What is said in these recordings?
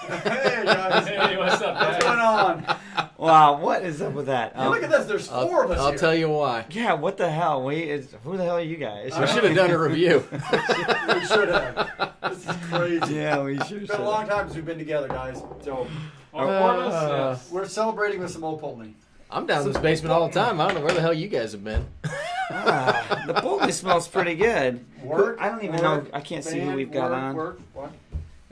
Hey guys. Hey, what's up, What's guys? going on? Wow, what is up with that? Hey, look at this. There's four of us I'll here. tell you why. Yeah, what the hell? Who the hell are you guys? We should have done a review. We should have. This is crazy. Yeah, we sure It's should. been a long time since we've been together, guys. So All four of us? Yes. we're celebrating with some old Polney. I'm down in this basement all the time. I don't know where the hell you guys have been. The Bolton smells pretty good. Work. I don't even know. I can't see who we've got on. What?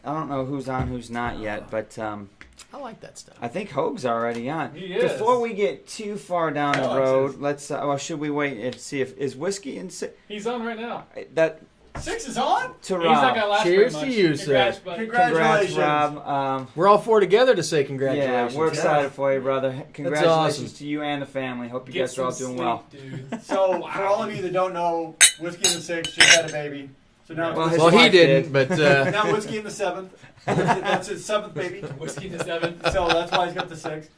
I don't know who's on, who's not yet, but I like that stuff. I think Hoag's already on. He is. Before we get too far down the Alex road, is. let's. Well, should we wait and see if is whiskey and He's on right now. that 6 is on? to He's not Rob? gonna last Cheers very to much. you, sir. Congrats, buddy. Congrats, Congratulations. Rob. We're all four together to say Yeah, congratulations. we're excited for you, brother. Congratulations awesome. to you and the family. Hope you Get guys are all some doing sleep, well. dude. So, for all of you that don't know, Whiskey in the 6 just had a baby. So now, Well, it's his Well, he wife didn't, did. but now Whiskey in the 7th. That's his 7th baby. Whiskey to 7. So that's why he's got the 6.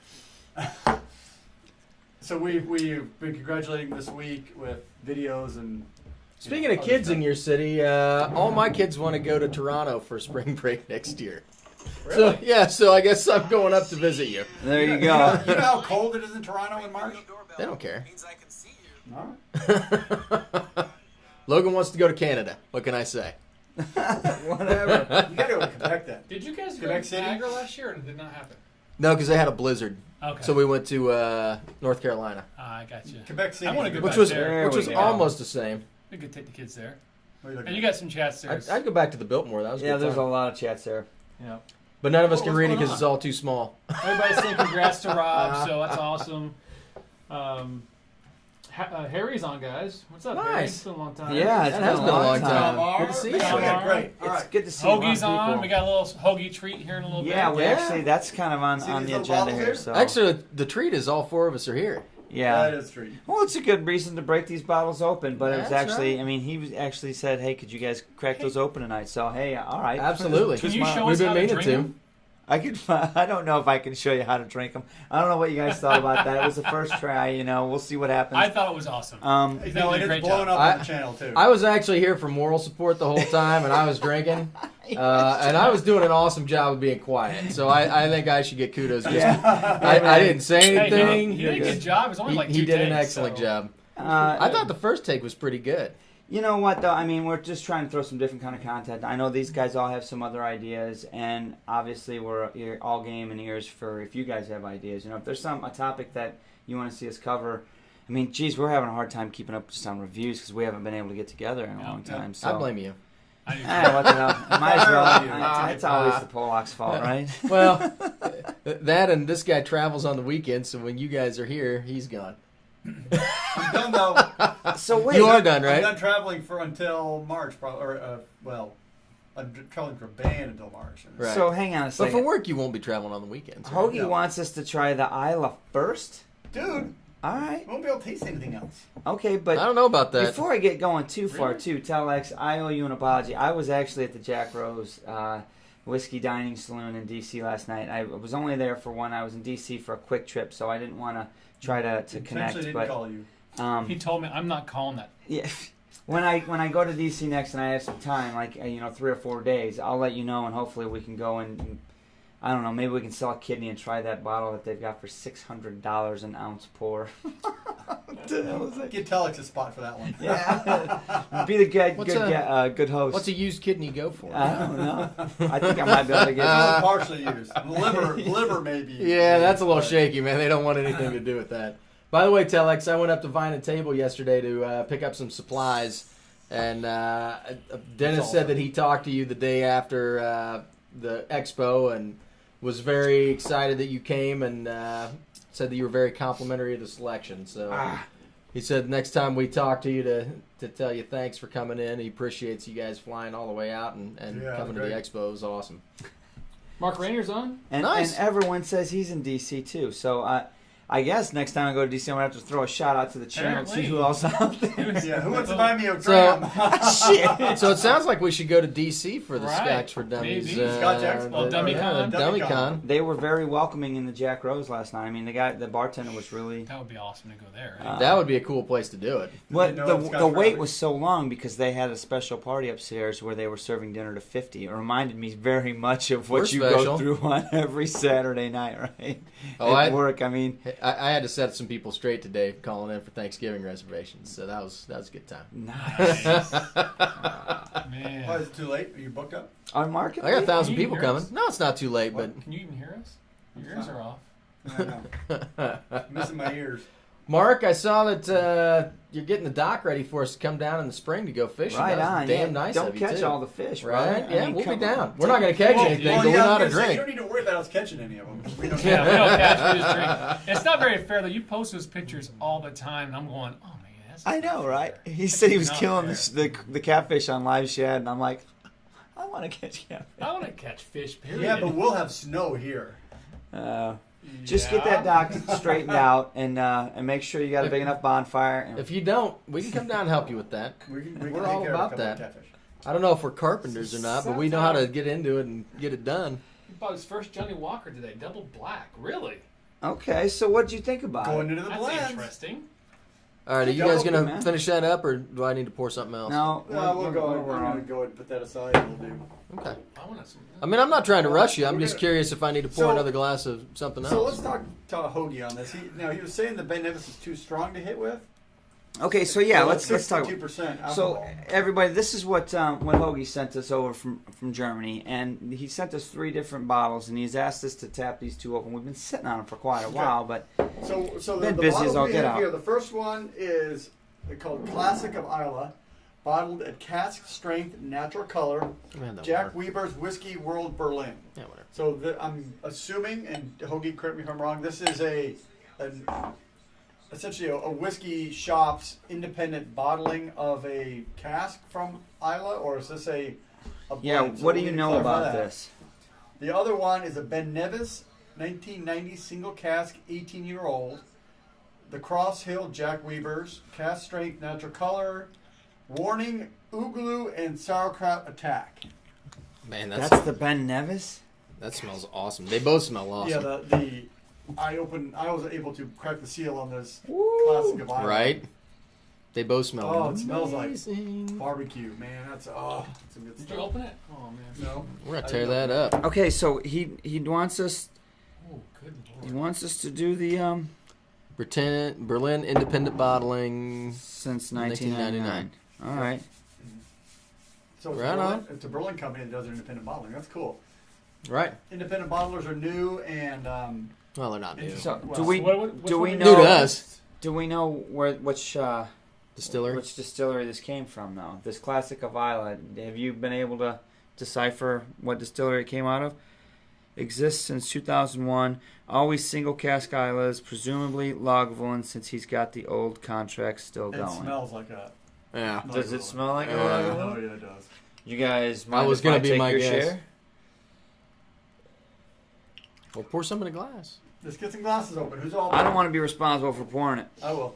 So we've been congratulating this week with videos and. speaking of kids in your city, all my kids want to go to Toronto for spring break next year. So yeah, so I guess I'm going up to visit you. There you You go. know how cold it is in Toronto in March? They don't care. No. Logan wants to go to Canada. What can I say? Whatever. You got to go to Quebec then. Did you guys go Quebec to City? Niagara last year, or did it not happen? No, because they had a blizzard. Okay. So we went to North Carolina, I got you. Quebec City. I want to go which back was there. There which we was go. almost the same. We could take the kids there. What are you looking And at? you got some chats there. I'd go back to the Biltmore. That was a Yeah, good there's a time. lot of chats there. Yeah. But none of us can What's read it going because on? it's all too small. Everybody's saying congrats to Rob, so that's awesome. Harry's on, guys. What's up, Harry? Nice. It's been a long time. Yeah, it's That has been a long time. Mar? Good to see you, Yeah, sir. okay, great. All It's right. good to see a lot of Hoagie's on. people. We got a little Hoagie treat here in a little Yeah, bit. we Yeah. actually that's kind of on See the these little agenda bottles here. here? So Actually, the treat is all four of us are here. yeah. That is true. Well, it's a good reason to break these bottles open, but it was That's actually, right. I mean, he was actually said, "Hey, could you guys crack those open tonight?" So, hey, all right, Absolutely. Can Twist you my- show We've us been how to meaning drink to. them? I could. I don't know if I can show you how to drink them. I don't know what you guys thought about that. It was the first try. You know, we'll see what happens. I thought it was awesome. You They know, did and a it's great blowing job. up on the channel too. I was actually here for moral support the whole time, and I was drinking, and I was doing an awesome job of being quiet. So I think I should get kudos. Just Yeah. I didn't say Hey, anything. he did a good job. It was only like He two did an takes, excellent so- job. Uh, I thought the first take was pretty good. You know what, though? I mean, we're just trying to throw some different kind of content. I know these guys all have some other ideas, and obviously we're all game and ears for if you guys have ideas. You know, if there's a topic that you want to see us cover, I mean, geez, we're having a hard time keeping up just on reviews because we haven't been able to get together in a long time. So I blame you. I do too. What the hell? Might as well. Ah. It's always the Pollock's fault, right? Well, that and this guy travels on the weekend, so when you guys are here, he's gone. I'm done though. So wait, You are done, right? I'm done traveling for until March, probably. Or well, I'm traveling for band until March. Right. So hang on a But second. for work, you won't be traveling on the weekends. right? Hoagie No. wants us to try the Isla first. Dude, All right. I won't be able to taste anything else. Okay, but I don't know about that. before I get going too far, Really? too, Telex, I owe you an apology. I was actually at the Jack Rose Whiskey Dining Saloon in D.C. last night. I was only there for one. I was in D.C. for a quick trip, so I didn't want to try to connect. Intentionally didn't But call you. He told me I'm not calling that. yeah, when I go to D.C. next and I have some time, like 3 or 4 days, I'll let you know, and hopefully we can go and I don't know, maybe we can sell a kidney and try that bottle that they've got for $600 an ounce pour. What the hell is that? Get Telex a spot for that one. Yeah, be the What's good host. What's a used kidney go for? I don't know. I think I might be able to It's get. only partially used. Liver maybe. Yeah, that's a little shaky, man. They don't want anything to do with that. By the way, Telex, I went up to Vine and Table yesterday to pick up some supplies, and Dennis said that he talked to you the day after the expo and was very excited that you came and said that you were very complimentary of the selection. So he said next time we talk to you to tell you thanks for coming in. He appreciates you guys flying all the way out and Yeah, coming to great. the expo. It was awesome. Mark Rainier's on. And Nice. everyone says he's in DC too. So I guess next time I go to DC, I'm gonna have to throw a shout out to the channel and see who else out there. Yeah, who wants to buy me a So- gram? Shit. So it sounds like we should go to DC for the Right. Scotch for Dummies. Maybe. Scotch Expo. Well, Dummy Con. Dummy Dummy Con. They were very welcoming in the Jack Rose last night. I mean, the bartender was really. That would be awesome to go there. That would be a cool place to do it. Well, Did they know it's the Scotch wait Rabbit? was so long because they had a special party upstairs where they were serving dinner to 50. It reminded me very much of what We're you special. go through on every Saturday night, right? Oh, At work. I mean, I had to set some people straight today calling in for Thanksgiving reservations, so that was a good time. nice. Man. Why is it too late? Are you booked up? On market. I got 1,000 Can you people hear coming. us? No, it's not too late, What? Can you even hear us? Your ears are off. I know. but Missing my ears. Mark, I saw that you're getting the dock ready for us to come down in the spring to go fishing. Right That was on. damn yeah. nice Don't of you catch too. all the fish, Right? right? Yeah, I mean, we'll be come down. on. We're not going to catch Well, anything, yeah, but we I know how was to gonna say, drink. you don't need to worry about us catching any of them. We don't Yeah, we don't catch, we just drink. It's not very fair though. You post those pictures all the time, and I'm going, oh man, that's. I know, right? He said he was Not killing fair. the catfish on live shed, and I'm like, I want to catch catfish. I want to catch fish. Period. Yeah, but we'll have snow here. Just get that dock straightened out and make sure you got a big enough bonfire. And If you don't, we can come down and help you with that. We We're take all care of a about couple of that. catfish. I don't know if we're carpenters or not, but we know how to get into it and get it done. He bought his first Johnny Walker today, double black. Really? okay, so what did you think about Going it? into the That's blends. interesting. All right, are you Double, guys going man. to finish that up, or do I need to pour something else? No, We'll go. we're I'm going on. to go ahead and put that aside. And we'll do. Okay. I want to. I mean, I'm not trying to rush you. I'm We're just gonna- curious if I need to pour So- another glass of something else. So let's talk to Hoagie on this. He was saying the Ben Nevis is too strong to hit with. Okay, so yeah, So let's talk. 62% So alcohol. everybody, this is what Hoagie sent us over from Germany, and he sent us 3 different bottles, and he's asked us to tap these 2 open. We've been sitting on them for quite a while, but So the Been busy bottles as all we get have out. here. The first one is called Classic of Isla, bottled at cask strength, natural color. Man, that Jack water. Weber's Whiskey World Berlin. Yeah, whatever. So I'm assuming, and Hoagie, correct me if I'm wrong, this is essentially a whiskey shop's independent bottling of a cask from Isla, or is this a yeah, blend? So what do we you need to know clarify about that. this? The other one is a Ben Nevis 1990 single cask 18-year-old. The Cross Hill Jack Weber's cask strength natural color. Warning: Oogloo and sauerkraut attack. Man, That's the Ben Nevis. that smells awesome. They both smell awesome. Yeah, I was able to crack the seal on this classic of Isla. Right? They both smell Oh, it smells like amazing. barbecue, man. That's a good Did stuff. you open it? Oh man. No. We're going I to tear didn't that up. Okay, so he wants us Oh, good lord. to do the Berlin Independent Bottling. since 1999. All right. So it's, Right Berlin, on. it's a Berlin company that does their independent bottling. That's cool. Right. Independent bottlers are new and Well, they're not new. So Well, do we Which do one we is know New to us. do we know which Distillery. which distillery this came from though? This classic of Isla. Have you been able to decipher what distillery it came out of? Exists since 2001. Always single cask Islas, presumably Lagavulin, since he's got the old contract still it going. smells like a. Yeah. Does it smell like a Yeah. Lagavulin? Oh yeah, it does. You guys mind was if gonna I be take my your guess. share? Well, pour some in a glass. Let's get some glasses open. Who's all? I don't want to be responsible for pouring it. I will.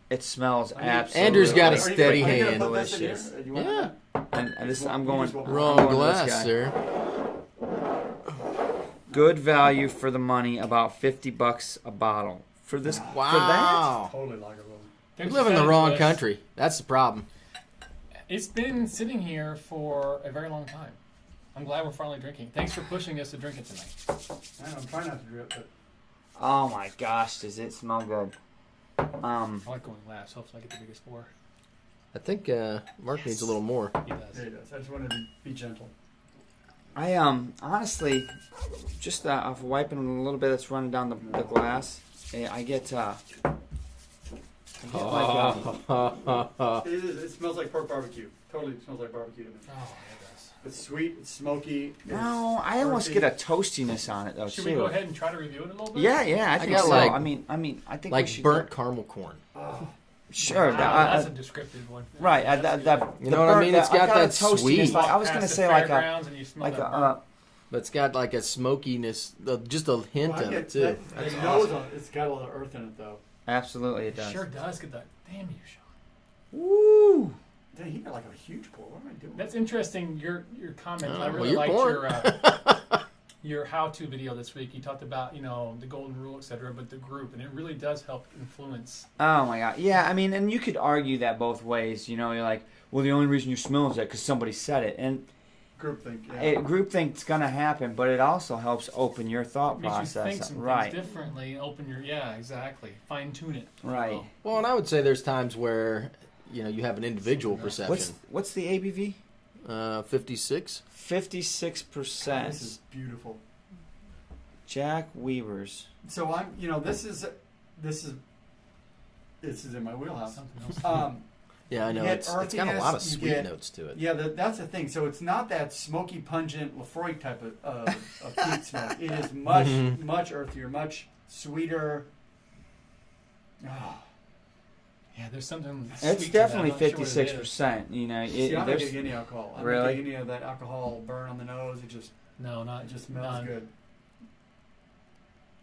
It smells Are you- absolutely. Andrew's got a Are you steady gonna- are you gonna hand. put this in here? Delicious. Do you want Yeah. that? And this, I'm You going just won't- I'm Wrong going to this glass, guy. sir. Good value for the money, about $50 a bottle for this. Wow. Totally Lagavulin. We Thanks live for in the sending wrong to us. country. That's the problem. It's been sitting here for a very long time. I'm glad we're finally drinking. Thanks for pushing us to drink it tonight. Man, I'm trying not to drip, but Oh my gosh, does it smell good? I like going last. Hopefully, I get the biggest pour. I think Mark needs a little more. He does. there it is. I just wanted to be gentle. I honestly, just off wiping a little bit that's running down the glass, I get like It smells like pork barbecue. Totally smells like barbecue to me. Oh, it does. It's sweet. It's smoky. no, I almost get a toastiness on it though Should too. we go ahead and try to review it a little bit? Yeah, I think got so. like- I mean, I think we Like should burnt go- caramel corn. Oh, Sure, That's a descriptive one. right. That's The You know what I burnt- mean? It's I've got a that toastiness, sweet- like- I was gonna Past the say like a fairgrounds and you smell like that a but it's got like a smokiness, just a hint Well, I of get it too. that- That's the nose awesome. on it, it's got a lot of earth in it though. Absolutely, it does. Sure does get that. Damn you, Sean. Woo! Dang, he got like a huge pour. What am I doing? That's interesting. Your comment. Oh, I well, really you're liked bored. your how-to video this week. You talked about the golden rule, etc., but the group, and it really does help influence. Oh my god. Yeah, I mean, and you could argue that both ways. You know, you're like, well, the only reason you smell is that because somebody said it, and Groupthink. Yeah. groupthink's gonna happen, but it also helps open your thought It makes you process. think some Right. things differently. Open your exactly. Fine tune it. Right. Well, and I would say there's times where you have an individual perception. What's the ABV? 56. 56%. This is beautiful. Jack Weaver's. So I'm, this is in my wheelhouse. Something else. Yeah, I know. You get It's got a lot of earthiness, you sweet get- notes to it. Yeah, that's the thing. So it's not that smoky, pungent Lefroy type of peat smoke. It is much, Mhm. much earthier, much sweeter. Oh, Yeah, there's something. It's sweet definitely to that. I'm not sure what it is. 56%. You know, see, I'm not there's getting any alcohol. I'm Really? not getting any of that alcohol burn on the nose. No, not It just smells none. good.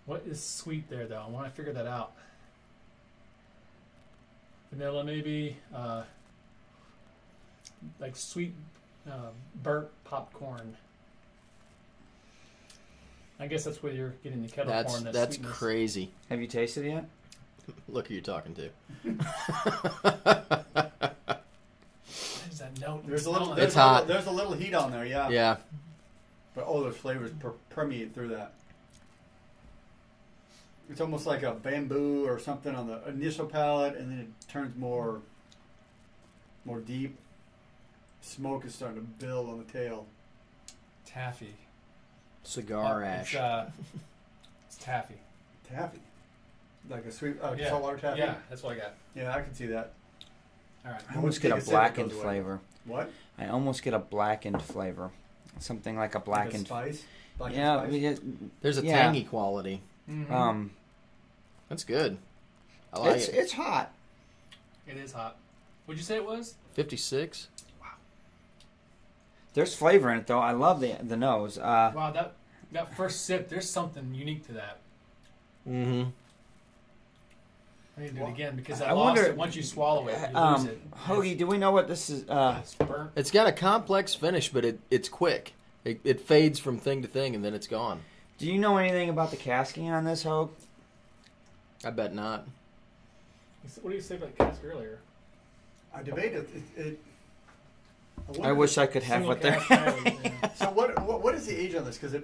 What is sweet there, though? I want to figure that out. Vanilla, maybe. Like sweet burnt popcorn. I guess that's where you're getting the kettle corn. That's sweetness. crazy. Have you tasted it yet? Look who you're talking to. What is that note? There's a little. Smell it. There's It's a little- hot. There's a little heat on there. Yeah. Yeah. But those flavors permeate through that. It's almost like a bamboo or something on the initial palate, and then it turns more deep. Smoke is starting to build on the tail. Taffy. Cigar ash. It's taffy. Taffy, like a sweet Yeah. saltwater taffy. Yeah, that's what I got. Yeah, I can see that. All right. I almost Take get a a sip, it blackened goes away. flavor. What? I almost get a blackened flavor. Something like a Like a blackened. spice. Blackened Yeah, spice? There's a yeah. tangy quality. Mhm. That's good. I like it. It's hot. It is hot. What'd you say it was? 56. There's flavor in it though. I love the nose. Wow, that first sip, there's something unique to that. Mm-hmm. I need to do it again because I I lost wonder- it. Once you swallow it, you lose it. Hoagie, do we know what this is? It's burnt. It's got a complex finish, but it's quick. It fades from thing to thing, and then it's gone. Do you know anything about the casking on this, Hoag? I bet not. What do you say about cask earlier? I debated it. I wish I could have Single what they're. cask barrel, yeah. So what is the age on this? Because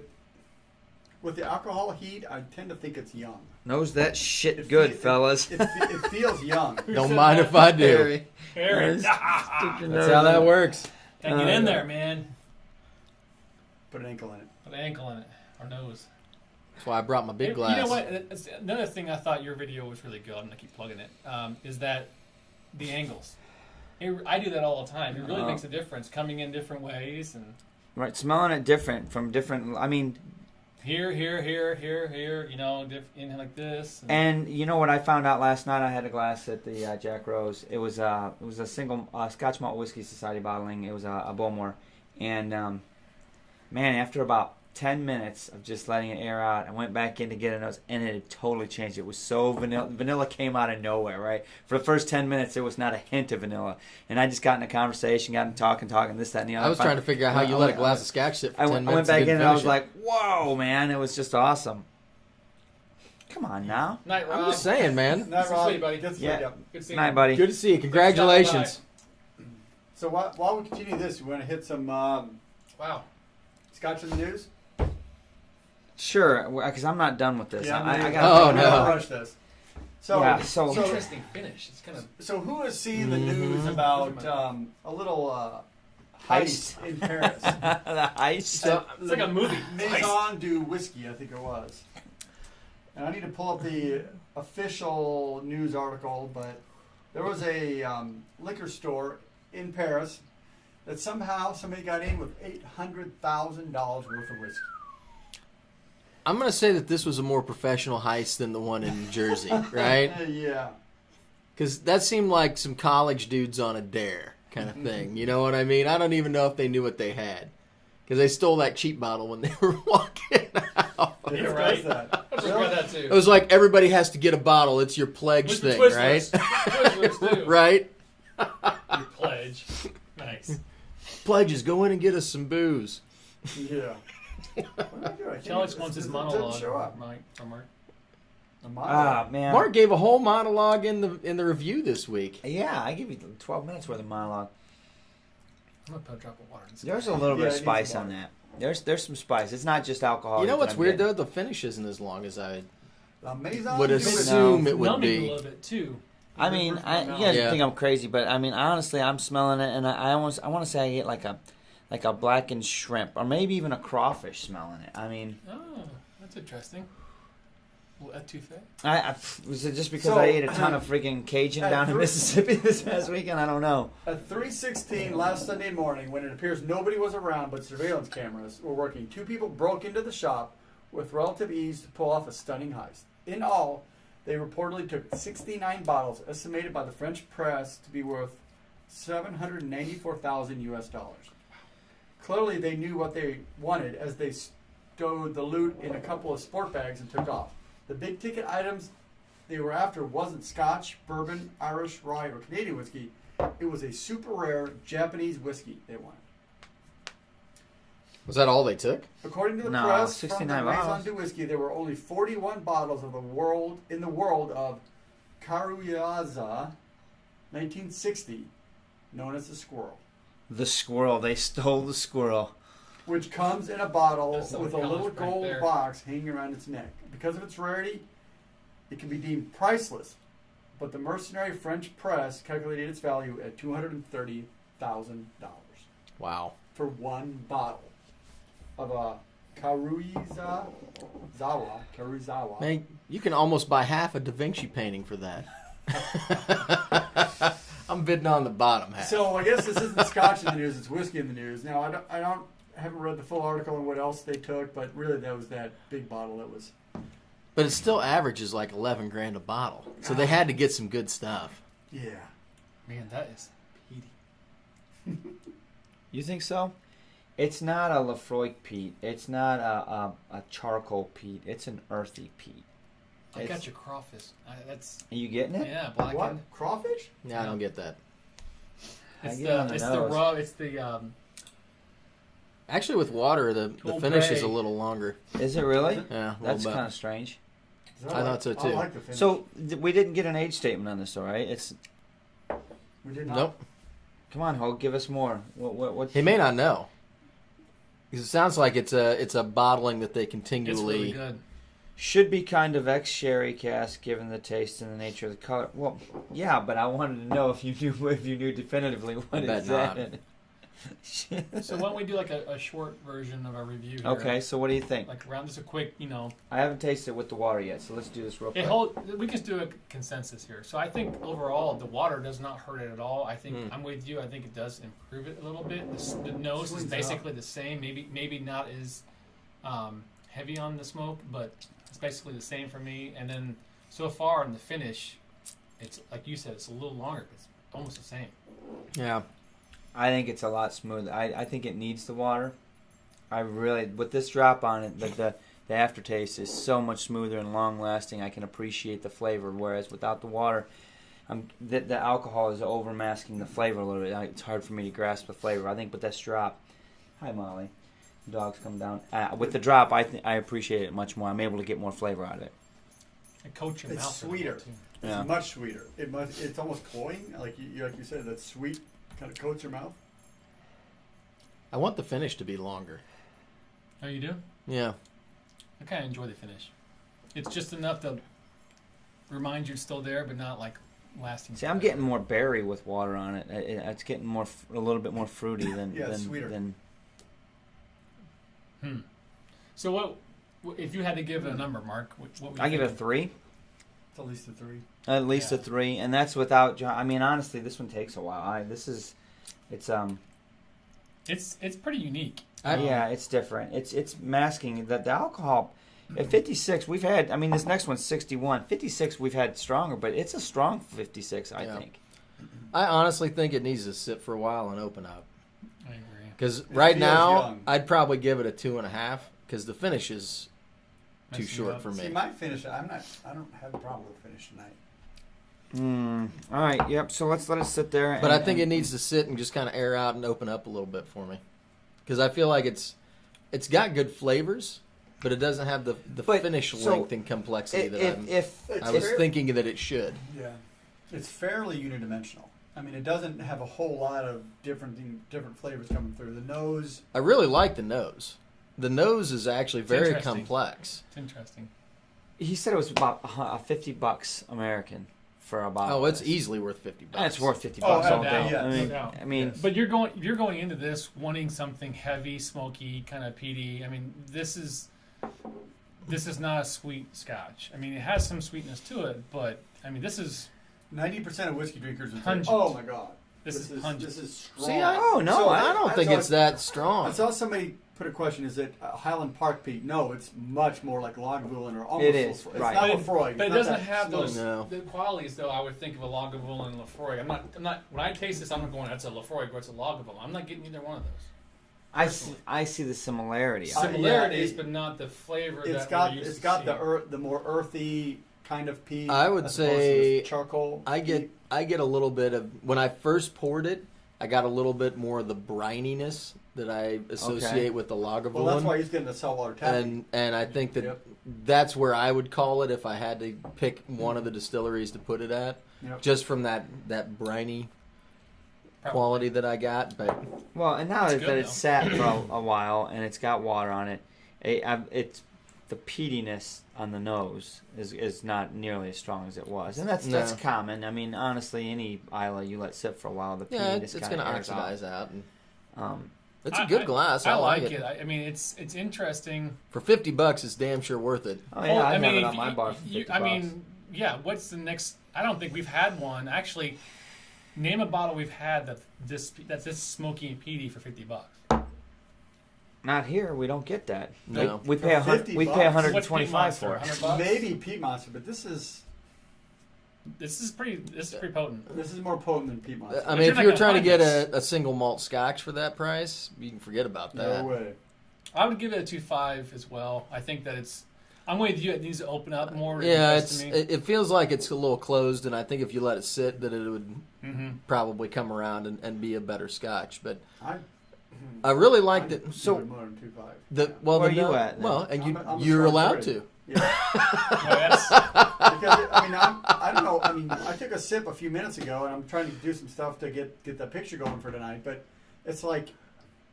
with the alcohol heat, I tend to think it's young. Knows that shit It good, fe- fellas. It feels young. Don't mind if I do. Harry. Aaron, Stick your That's nose how that in. works. gotta get in there, man. Put an ankle in it. Put an ankle in it, or nose. That's why I brought my big You glass. know what? It's another thing I thought your video was really good. I'm gonna keep plugging it. Is that the angles? I do that all the time. It really Oh. makes a difference, coming in different ways, and Right, smelling it different from different. I mean, here. You know, in like this. and you know what I found out last night? I had a glass at the Jack Rose. It was a single Scotch Malt Whiskey Society bottling. It was a Bowmore, and man, after about 10 minutes of just letting it air out, I went back in to get a nose, and it had totally changed. It was so vanilla. Vanilla came out of nowhere, right? For the first 10 minutes, there was not a hint of vanilla. And I just got in a conversation, got in talking, this, that, and the other. I was trying to figure out how you let a glass of Scotch sit for 10 minutes. I went back and in didn't and I was finish like, whoa, man, it was just awesome. Come on now. Night, it. Rob. I'm just saying, man. Not Good to Rob. see you, buddy. Good to see Yeah. you. Good seeing Night, you. buddy. Good to see you. Congratulations. So while we continue this, we want to hit some Wow. Scotch in the news. Sure, because I'm not done with this. Yeah, I I'm got. Oh, gonna no. rush this. So, Yeah, so- Interesting finish. It's kind of so who has seen the Mhm. news about a little heist in Paris? the ice. so, it's like a movie. Maison du Whiskey, I think it was. And I need to pull up the official news article, but there was a liquor store in Paris that somehow somebody got in with $800,000 worth of whiskey. I'm going to say that this was a more professional heist than the one in New Jersey, right? Yeah. Because that seemed like some college dudes on a dare kind of thing. You know what I mean? I don't even know if they knew what they had. because they stole that cheap bottle when they were walking out. It You're right. does that. I forgot that too. It was like everybody has to get a bottle. It's your pledge With the thing, Twizzlers. right? Twizzlers too. Right? Your pledge. Nice. Pledges, go in and get us some booze. Yeah. Alex wants his monologue. Show up. Mike, from Mark. A monologue. Man. Mark gave a whole monologue in the review this week. Yeah, I give you 12 minutes worth of monologue. I'm gonna put a drop of water in this. There's a little Yeah, bit of I need spice some on water. that. There's some spice. It's not just alcohol. You know that what's I'm weird getting. though? The finish isn't as long as I La maison would du assume it would Numbing a be. little bit too. I mean, you guys think I'm crazy, but I mean, honestly, I'm smelling it, and I want to say I get like a blackened shrimp, or maybe even a crawfish smelling it. I mean, Oh, that's interesting. Well, etouffee. Was it just because So, I ate a ton of freaking Cajun down in Mississippi this past weekend? I don't know. At 3:16 last Sunday morning, when it appears nobody was around but surveillance cameras were working, two people broke into the shop with relative ease to pull off a stunning heist. In all, they reportedly took 69 bottles, estimated by the French press to be worth $794,000 US. Clearly, they knew what they wanted as they stowed the loot in a couple of sport bags and took off. The big ticket items they were after wasn't Scotch, bourbon, Irish, rye, or Canadian whiskey. It was a super rare Japanese whiskey they wanted. Was that all they took? According to the No, press, from 69 the Maison bottles. du Whiskey, there were only 41 bottles of the world of Karuyaza 1960, known as the Squirrel, The squirrel. They stole the squirrel. which comes in a bottle That's some with a college little right gold there. box hanging around its neck. Because of its rarity, it can be deemed priceless, but the mercenary French press calculated its value at $230,000 Wow. for one bottle of a Karuizawa. Man, you can almost buy half a Da Vinci painting for that. I'm bidding on the bottom half. So I guess this isn't Scotch in the news; it's whiskey in the news. Now I haven't read the full article on what else they took, but really that was that big bottle that was. But it still averages like 11 grand a bottle. So they had to get some good stuff. Yeah. Man, that is peaty. You think so? It's not a Lafroy peat. It's not a charcoal peat. It's an earthy peat. I It's- got your crawfish. That's Are you getting it? yeah, What? blackened. Crawfish? Yeah, I don't get that. It's I get it on the the it's the nose. raw. It's the Actually, with water, the Cool finish is Bray. a little longer. Is it really? Yeah, a That's little kind bit. of strange. I thought so, I too. like the finish. So we didn't get an age statement on this, all right? It's we did not. Nope. come on, Hogue, give us more. What? He may not know. Because it sounds like it's a bottling that they it's continually. really good. Should be kind of ex-sherry cask, given the taste and the nature of the color. Well, yeah, but I wanted to know if you knew definitively what Bet is not. that. So why don't we do like a short version of our review here? Okay, so what do you think? Like around just a quick, I haven't tasted it with the water yet, so let's do this real quick. we can do a consensus here. So I think overall the water does not hurt it at all. I think I'm with you. I think it does improve it a little bit. The nose is Swings it basically the same. Maybe not as heavy on the smoke, but it's basically the same for me. And then so far in the finish, it's like you said, it's a little longer. But it's almost the same. Yeah. I think it's a lot smoother. I think it needs the water. I really, with this drop on it, the aftertaste is so much smoother and long lasting. I can appreciate the flavor, whereas without the water, the alcohol is over masking the flavor a little bit. It's hard for me to grasp the flavor. I think with this drop, hi Molly, dogs come down. With the drop, I appreciate it much more. I'm able to get more flavor out of it. It coats your It's mouth. a little sweeter. too. It's Yeah. much sweeter. It's almost cloying, like you said. That sweet kind of coats your mouth. I want the finish to be longer. Oh, you do? Yeah. I kind of enjoy the finish. It's just enough to remind you it's still there, but not like lasting. See, I'm forever. getting more berry with water on it. It's getting a little bit more fruity than Yeah, it's sweeter. than So what if you had to give it a number, Mark? What would you I give it a think? 3. It's at least a 3. At least a Yeah. 3, and that's without. I mean, honestly, this one takes a while. It's pretty unique. Yeah, it's different. It's masking the alcohol. At 56, we've had. I mean, this next one's 61. 56, we've had stronger, but it's a strong 56, I Yeah. think. I honestly think it needs to sit for a while and open up. I agree. Because right feels now, young. I'd probably give it a 2.5 because the finish is too Messing short up. for See, me. my finish, I don't have a problem with the finish tonight. All right. Yep. So let's let it sit there. But I think it needs to sit and just kind of air out and open up a little bit for me. Because I feel like it's got good flavors, but it doesn't have the But, finish so, different and complexity that if I was thinking that it should. Yeah, it's fairly unidimensional. I mean, it doesn't have a whole lot of different flavors coming through. The nose, I really like the nose. The nose is actually very interesting. complex. It's interesting. he said it was about $50 American for a bottle. Oh, it's of this. easily worth $50. And it's worth $50 Oh, all no day. doubt, yeah, I mean, no doubt. I mean, Yes. But you're going into this wanting something heavy, smoky, kind of peaty. I mean, this is not a sweet Scotch. I mean, it has some sweetness to it, but I mean, this is 90% of whiskey drinkers would say, Pungent. "Oh my god, This is pungent. This is strong." See, Oh, no, So I don't think saw- it's that I strong. saw somebody put a question: is it Highland Park peat? No, it's much more like Lagavulin or almost. It is, It's right. not But Lefroy. but it It's not doesn't that have smoky. those No. the qualities though. I would think of a Lagavulin and Lefroy. I'm not. When I taste this, I'm not going. That's a Lefroy or it's a Lagavulin. I'm not getting either one of those. I see the similarity. Similarities, it- but not the flavor. It's that got we're used it's to got seeing. the more earthy kind of peat. I would as opposed to say this charcoal. I get a little bit of when I first poured it. I got a little bit more of the brininess that I associate with the Lagavulin. Well, that's why he's getting the saltwater taffy. and I think that Yep. that's where I would call it if I had to pick one of the distilleries to put it at, Yep. just from that briny quality that I got. But Well, and now It's that good, it's sat for a while and it's got water on it, it's the peatiness on the nose is not nearly as strong as it was, and that's No. common. I mean, honestly, any Isla you let sit for a while, the yeah, peatiness it's kind going of to airs oxidize out. And out. it's a good glass. I like it. I mean, it's interesting. For $50, it's damn sure worth it. Oh yeah, I'd I have mean, it on my bar for $50. I mean, yeah. What's the next? I don't think we've had one. Actually, name a bottle we've had that's this smoky and peaty for $50. Not here. We don't get that. No. We pay For $50 we pay bucks. 125 for it. $100? Maybe peat monster, but this is This is pretty potent. this is more potent than peat monster. I But mean, you're if not you're gonna trying to find get this. a single malt Scotch for that price, you can forget about that. No way. I would give it a 2.5 as well. I think that it's. I'm with you. It needs to open up more. Yeah, to me. it feels like it's a little closed, and I think if you let it sit, that it would probably come around and be a better Scotch. But I really liked it. So So- more than 2.5. Where the are you at, then? Well, and I'm a you're strong allowed three. to. Yeah. Well, that's- Because I mean, I don't know. I mean, I took a sip a few minutes ago, and I'm trying to do some stuff to get the picture going for tonight. But it's like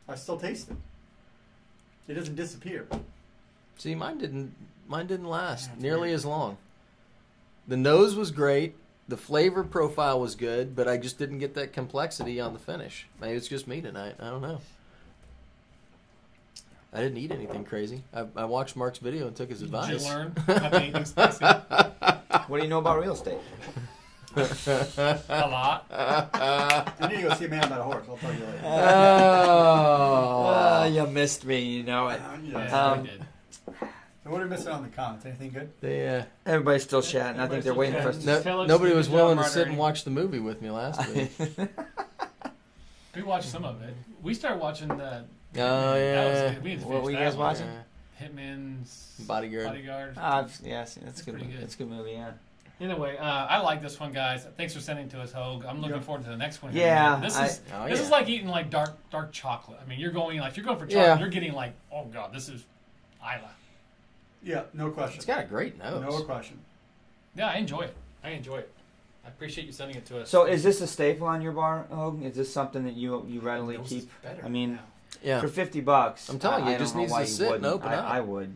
I still taste it. It doesn't disappear. See, mine didn't last That's nearly weird. as long. The nose was great. The flavor profile was good, but I just didn't get that complexity on the finish. Maybe it's just me tonight. I don't know. I didn't eat anything crazy. I watched Mark's video and took his Did advice. you learn not to eat anything spicy? What do you know about real estate? A lot. I need to go see a man about a horse. I'll tell you later. Oh. You missed me. You know it. Yeah, Um, we did. So what are we missing on the comments? Anything good? Yeah. Everybody's still chatting. I think they're waiting for us to. No- Tell us Nobody you was did job willing to sit and monitoring. watch the movie with me last week. We watched some of it. We started watching the. Oh, That was yeah. good. We need to What finish were you that guys one. watching? Hitman's Bodyguard. Yeah, see, that's good. pretty good. That's a good movie. Yeah. Anyway, I like this one, guys. Thanks for sending it to us, Hogue. I'm looking Yep. forward to the next one. Yeah, This I- is Oh, this yeah. is like eating like dark chocolate. I mean, you're going for chocolate. Yeah. You're getting like, oh god, this is Isla. Yeah, no question. It's got a great nose. No question. Yeah, I enjoy it. I appreciate you sending it to us. So, is this a staple on your bar, Hogan? Is this something that you readily Yours is keep? better I mean, now. Yeah. for $50, I'm telling you, I it just don't know needs why to you sit and wouldn't. open up. I would.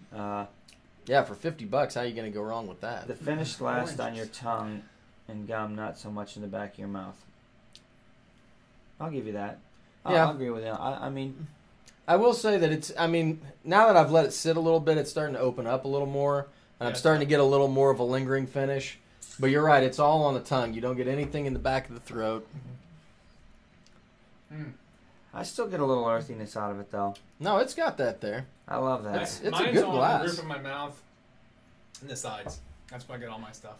Yeah, for $50, how are you going to go wrong with that? The finish lasts on Oranges. your tongue and gum, not so much in the back of your mouth. I'll give you that. Yeah. I'll agree with you. I mean, I will say that it's, I mean, now that I've let it sit a little bit, it's starting to open up a little more. And I'm Yeah, starting to get a little more of a lingering finish. But you're right, it's all on the tongue. You don't get anything in the back of the throat. I still get a little earthiness out of it, though. No, it's got that there. I love that. It's a Mine's good on glass. the roof of my mouth and the sides. That's where I get all my stuff.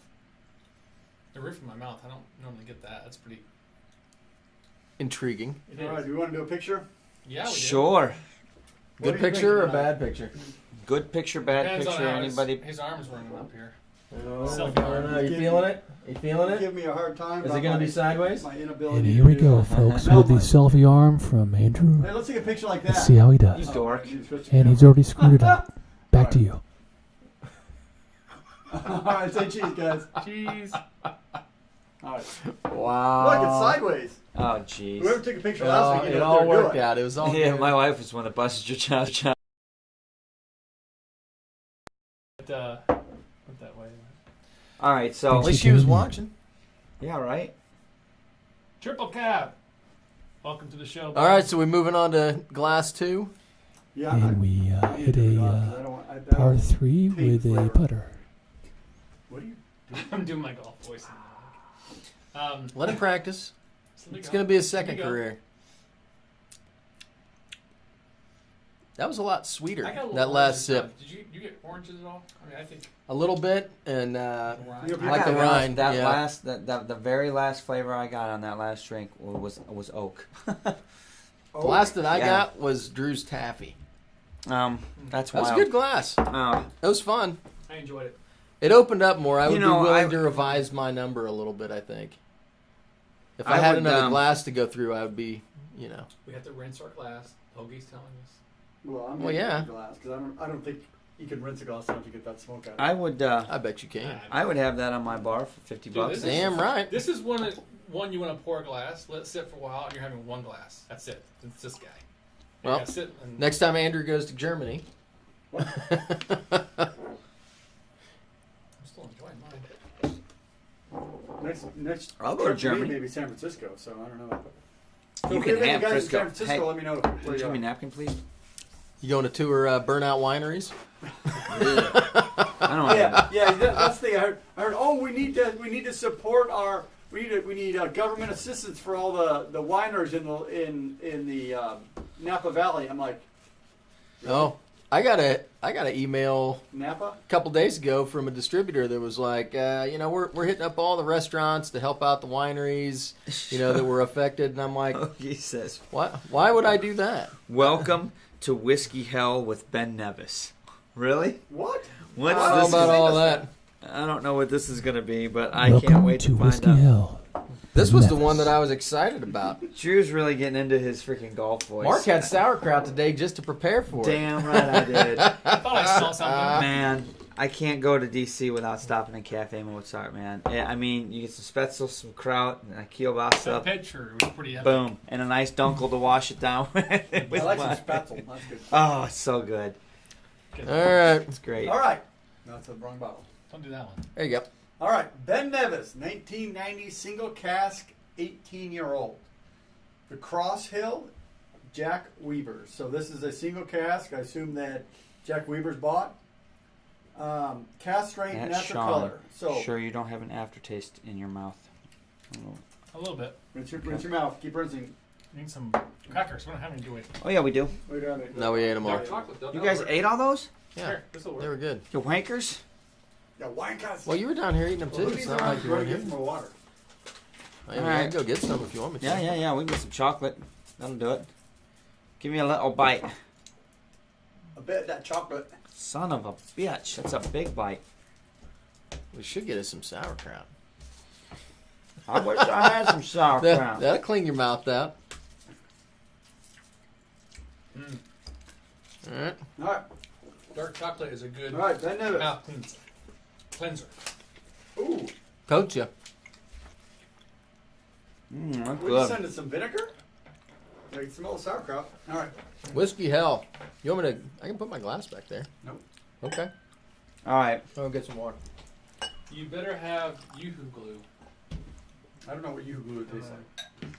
The roof of my mouth, I don't normally get that. That's pretty. Intriguing. It All right, is. do we want to do a picture? Yeah, we do. Sure. What Good do you picture or think, bad picture? Good picture, bad Depends on picture. how Anybody? His arm's running up here. Oh, Selfie I don't know. You feeling it? You feeling You it? give me a hard time. Is about it going to my- be sideways? My inability. And to here we do go, that. folks, No, with the my- selfie arm from Andrew. Hey, let's take a picture like that. Let's see how he does. You dork. And he's already screwed it up. Back to you. All right, say cheese, guys. Jeez. All right. Wow. Look, it's sideways. Oh, jeez. Whoever took a picture last week, you It know all what they're worked doing. out. It was all Yeah, good. my wife was one that busted your child. Put that way. All right, At so least she was watching. yeah, right. Triple cab. Welcome to the show. All right, so we're moving on to glass 2. Yeah. And we hit a par 3 with a putter. What are you? I'm doing my golf voice. Let him practice. So It's going to be his Let me second go. career. That was a lot I sweeter, got a little that orange last this sip. time. Did you get oranges at all? I mean, I think. A little bit, and Right. Yeah, I like gotta the be honest, rind. that yeah. last, the very last flavor I got on that last drink was oak. The last that I Yeah. got was Drew's Taffy. That's That was a wild. good glass. Um, It was fun. I enjoyed it. It opened up more. I would You know, be willing I- to revise my number a little bit, I think. If I I had would, another glass to go through, I would be, We have to rinse our glass. Hoagie's telling us. Well, I'm Well, gonna yeah. get a glass because I don't think you can rinse a glass enough to get that smoke out. I would I bet you can. I would have that on my bar for $50. this is- Damn right. This is one you want to pour a glass, let it sit for a while, and you're having one glass. That's it. It's this guy. You Well, gotta sit and Next time Andrew goes to Germany. I'm still enjoying mine. Next. I'll go to trip for me, Germany. Maybe San Francisco. So I don't know. You if can any have guys Frisco. in San Francisco, Hey, let me know. Can Where you you give me a are. napkin, please? You going to tour Burnout Wineries? I don't Yeah, yeah. That's the thing. I heard. Oh, we need to support our. We need government assistance for all the wineries in the Napa Valley. I'm like, Oh, I got an email Napa. a couple days ago from a distributor that was like, we're hitting up all the restaurants to help out the wineries, that were affected, and I'm like, Oh, he says, why would I do that? "Welcome to Whiskey Hell with Ben Nevis." Really? What? What's How this? about all that? I don't know what this is going to be, but I Welcome can't wait to to find Whiskey out. Hell. This was the Nevis. one that I was excited about. Drew's really getting into his freaking golf voice. Mark had sauerkraut today just to prepare for it. Damn right I did. I thought I saw something. Man, I can't go to DC without stopping at Cafe Mozart, man. I mean, you get some Spätzle, some kraut, and a That kielbasa, picture was pretty epic. boom, and a nice dunkel to wash it down with. I like some my- Spätzle. That's good. Oh, it's so good. Good. All right, It's great. All right. No, that's the wrong bottle. Don't do that one. there you go. All right. Ben Nevis, 1990 single cask, 18-year-old. The Cross Hill, Jack Weber's. So this is a single cask. I assume that Jack Weber's bought. Cask strength, That's natural Sean. color. So Sure you don't have an aftertaste in your mouth. A little bit. rinse your mouth. Keep rinsing. Need some crackers. We don't have any, do we? Oh, yeah, we do. Wait a minute. No, we ate them all. Dark chocolate. Though. You guys ate all those? Yeah, Here, this will they work. were good. You wankers? Yeah, wine cast. Well, you were down here eating them Well, too. who It's needs not around like you to weren't get here. some more water? I mean, I Alright. can go get some if you want me to. Yeah. We can get some chocolate. That'll do it. Give me a little bite. I bet that chocolate. Son of a bitch. That's a big bite. We should get us some sauerkraut. I wish I had some sauerkraut. That'll clean your mouth out. Mm. All right. All right. Dark chocolate is a good All right. Ben Nevis. mouth cleanser. Ooh. Coach you. That's We just good. send it some vinegar. I can smell the sauerkraut. All right. Whiskey hell. You want me to? I can put my glass back there. Nope. Okay. All right. I'll get some water. You better have Yoo-hoo glue. I don't know what you glue tastes like.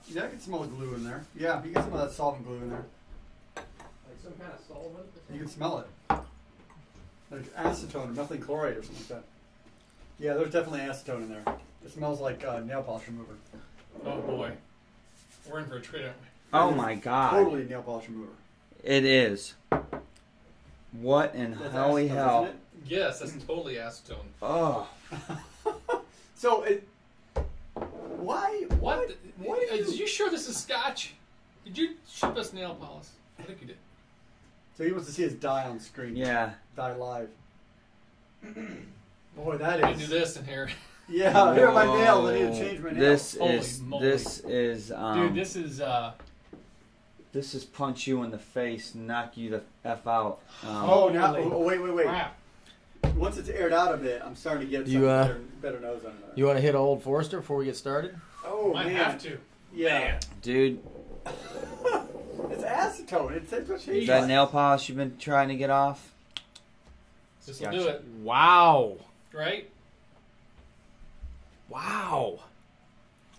Yeah, I can smell the glue in there. Yeah, you get some of that solvent glue in there. Like some kind of solvent. You can smell it. Like acetone or methylene chloride or something like that. Yeah, there's definitely acetone in there. It smells like nail polish remover. Oh boy, we're in for a treat, aren't we? Oh my God. Totally nail polish remover. It is. What in That's holy acetone, hell? isn't Yes, that's totally acetone. Oh. it? So it. Why? What? What Are you sure this is Scotch? Did you ship us nail polish? I think you did. So he wants to see his die on screen. Yeah. Die live. Boy, that I is. do this in here. Yeah, here are my nails. I need to change my nails. Holy This moly. is Dude, this is this is punch you in the face, knock you the f out. Oh, now Holy wait. crap. Once it's aired out a bit, I'm starting to get some You, better nose on it. You want to hit Old Forester before we get started? Oh Might man, have to. yeah, Man. Dude, it's acetone. It says what she that nail polish you've been trying to get off. This will Gotcha. do it, Wow. right? Wow.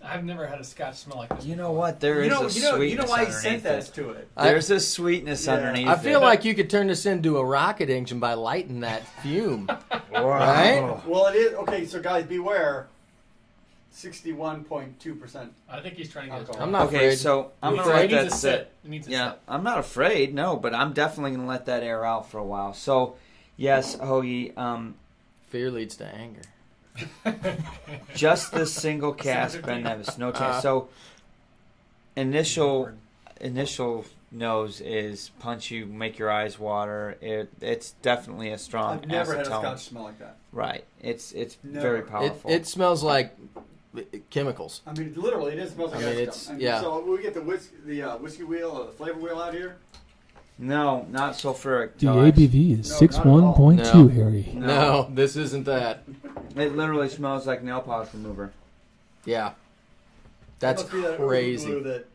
I've never had a Scotch smell like this. You know before. what? There is a sweetness you know why he underneath sent that it. to it. There's a sweetness Yeah. underneath I feel it. like you could turn this into a rocket engine by lighting that fume. Wow. Right? Well, it is okay. So guys, beware. 61.2%. I think he's trying to get us. Alcohol. I'm not Okay, afraid. so I'm It gonna let needs that to sit. sit. It needs to Yeah, sit. I'm not afraid, no, but I'm definitely gonna let that air out for a while. So, yes, Hoagie, Fear leads to anger. just this single cask Ben Nevis, no chance. So, initial nose is punch you, make your eyes water. It's definitely a strong I've never had a acetone. Scotch smell like that. Right, it's Never. very It, powerful. it smells like chemicals. I mean, literally, it is smells like I mean, acetone. it's- yeah. So we get the whiskey wheel or the flavor wheel out here. no, not sulfuric. The Alex. ABV is No, not at all. 61.2, Harry. No, this isn't that. It literally smells like nail polish remover. Yeah. That's Must be that glue crazy. that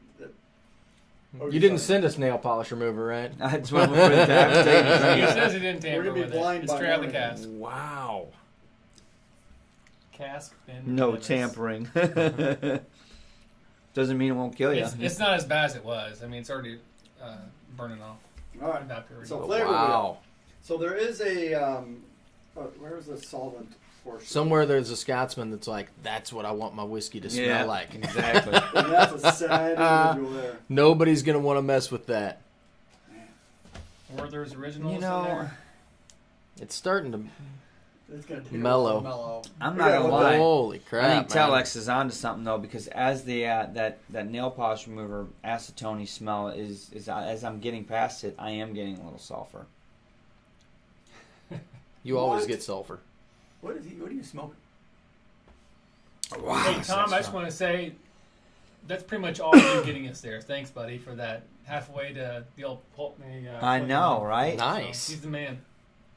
You didn't send us nail polish remover, right? That's what I'm afraid to have to take a He drink. says he didn't We're tamper gonna be with it. blind It's by straight out of the morning. cask. Wow. Cask, Ben No Nevis. tampering. Doesn't mean it won't kill you. It's not as bad as it was. I mean, it's already burning off. All right. Evaporating. So flavor wheel. Wow. So there is a where is the solvent portion? Somewhere there's a Scotsman that's like, that's what I want my whiskey to smell Yeah. like. Exactly. And that's a sad individual there. Nobody's going to want to mess with that. Or there's originals You in know, there. It's starting to... It's gonna take Mellow. a while to mellow. I'm We not gotta gonna let lie. Holy crap, I think man. Telex is onto something though, because as the that nail polish remover acetone smell is as I'm getting past it, I am getting a little sulfur. You always What? get sulfur. What are you smoking? Wow, Hey, Tom, I just want to say that's pretty much all you're getting us there. Thanks, buddy, for that halfway to the old Pulteney. I know, right? Nice. So he's the man.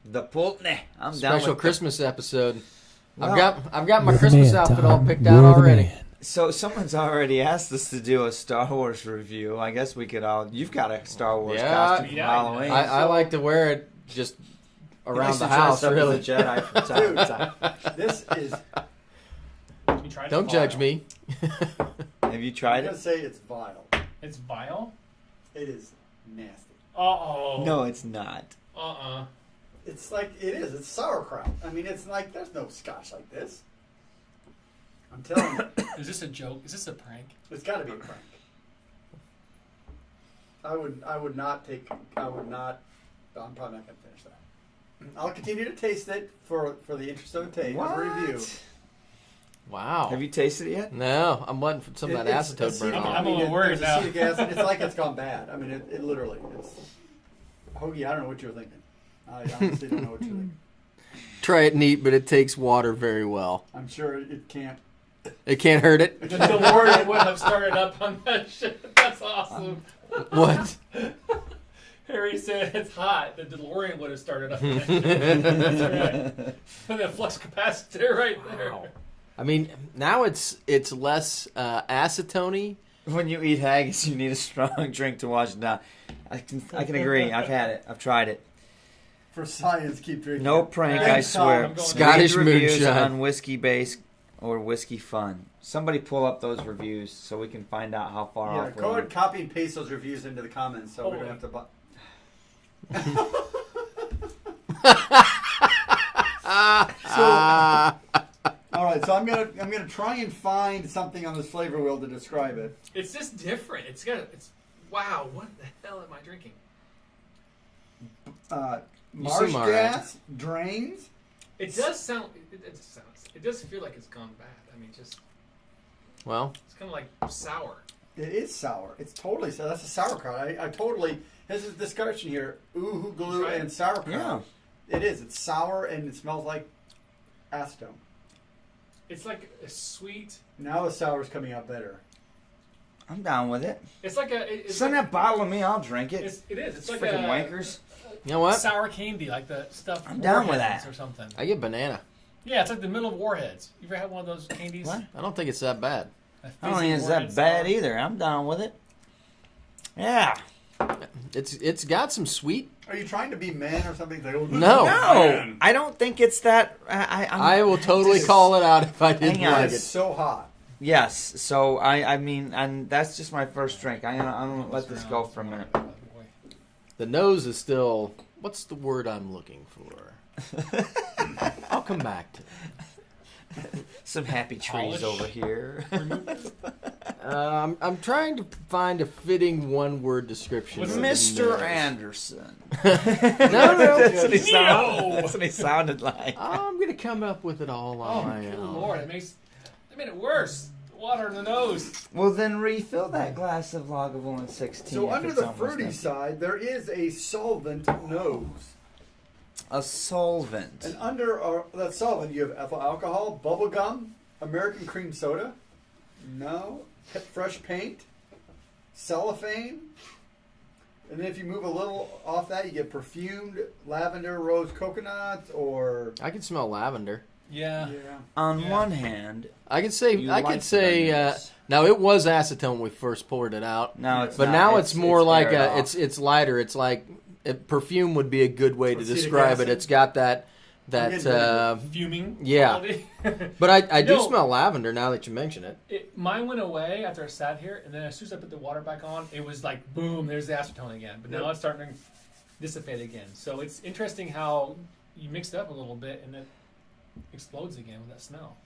The Pulteney. I'm down Special with Christmas episode. Well, I've got my You're the Christmas man, outfit Tom. all picked You're out the already. man. So someone's already asked us to do a Star Wars review. I guess we could all. You've got a Star Wars Yeah. costume for Yeah, Halloween. I like to wear it just He around likes the to dress house, up as really. a Jedi from time to time. This is. You tried Don't it? judge me. Have you I'm tried gonna it? say it's vile. It's vile. It is nasty. Uh-oh. No, it's not. Uh-uh. It's like it is. It's sauerkraut. I mean, it's like there's no Scotch like this. I'm telling you, Is this a joke? Is this a prank? it's got to be a prank. I would not take. I would not. I'm probably not gonna finish that. I'll continue to taste it for the interest of a taste of a review. Wow. Have you tasted it yet? No, I'm waiting for some of that It's acetone acetic- burn I'm off. a little worried there's now. acetic acid. It's like it's gone bad. I mean, it literally. It's Hoagie. I don't know what you're thinking. I honestly don't know what you're thinking. Try it neat, but it takes water very well. I'm sure it can't. It can't hurt it. The DeLorean would have started up on that shit. That's awesome. What? Harry said it's hot. The DeLorean would have started up on that shit. That's right. And the flux capacitor right there. Wow. I mean, now it's less acetone. When you eat haggis, you need a strong drink to wash it down. I can agree. I've had it. I've tried it. For science, keep drinking. No prank, I Thanks, Tom. swear. I'm going Scottish Read reviews moonshine. on Whiskey Base or Whiskey Fun. Somebody pull up those reviews so we can find out how far Yeah, off we go are. ahead, copy and paste those reviews into the comments so we don't have to. All right, so I'm gonna try and find something on this flavor wheel to describe it. It's just different. It's wow. What the hell am I drinking? Marsh seem all right. gas drains. It does sound. It does feel like it's gone bad. I mean, just Well, it's kind of like sour. It is sour. It's totally sour. That's a sauerkraut. I totally. This is a discussion here. Ooh glue and sauerkraut. Yeah. It is. It's sour and it smells like acetone. It's like a sweet. Now the sour's coming out better. I'm down with it. It's like a. It's Send like, that bottle to me. I'll drink it. it is. It's like Freaking a wankers. You know what? sour candy, like the stuff. I'm down with Warheads that. or something. I get banana. Yeah, it's like the middle of Warheads. You ever had one of those candies? What? I don't think it's that bad. I don't think it's that bad either. I'm down with it. Yeah. It's got some sweet. Are you trying to be man or something? Like, oh, No. No, I don't think it's that. I will totally call it out if I didn't Hang on. like It's it. so hot. Yes. So I mean, and that's just my first drink. I'm gonna let this go for a minute. The nose is still. What's the word I'm looking for? I'll come back to it. Some happy trees Polish. over here. I'm trying to find a fitting one-word description. of the Mr. nose. Anderson. No. That's what he No. sounded. That's what he sounded like. I'm gonna come up with it all Oh, on my good own. Lord! It made it worse. Water in the nose. Well, then refill that glass of Lagavulin 16. So if under it's the almost fruity empty. side, there is a solvent nose. A solvent. And under that solvent, you have ethyl alcohol, bubble gum, American cream soda, fresh paint, cellophane. And then if you move a little off that, you get perfumed lavender, rose coconut, or I can smell lavender. Yeah. On Yeah. one hand, I could say. you I like could the say. onions. Now it was acetone when we first poured it out, Now it's but not. now it's more like aired a. off. It's lighter. It's like perfume would be a good way to Acetic describe acid? it. It's got that. I'm getting rid Fuming. Yeah. quality. But I do No. smell lavender now that you mention it. Mine went away after I sat here, and then as soon as I put the water back on, it was like boom. There's the acetone again. But now Yep. it's starting to dissipate again. So it's interesting how you mix it up a little bit, and it explodes again with that smell.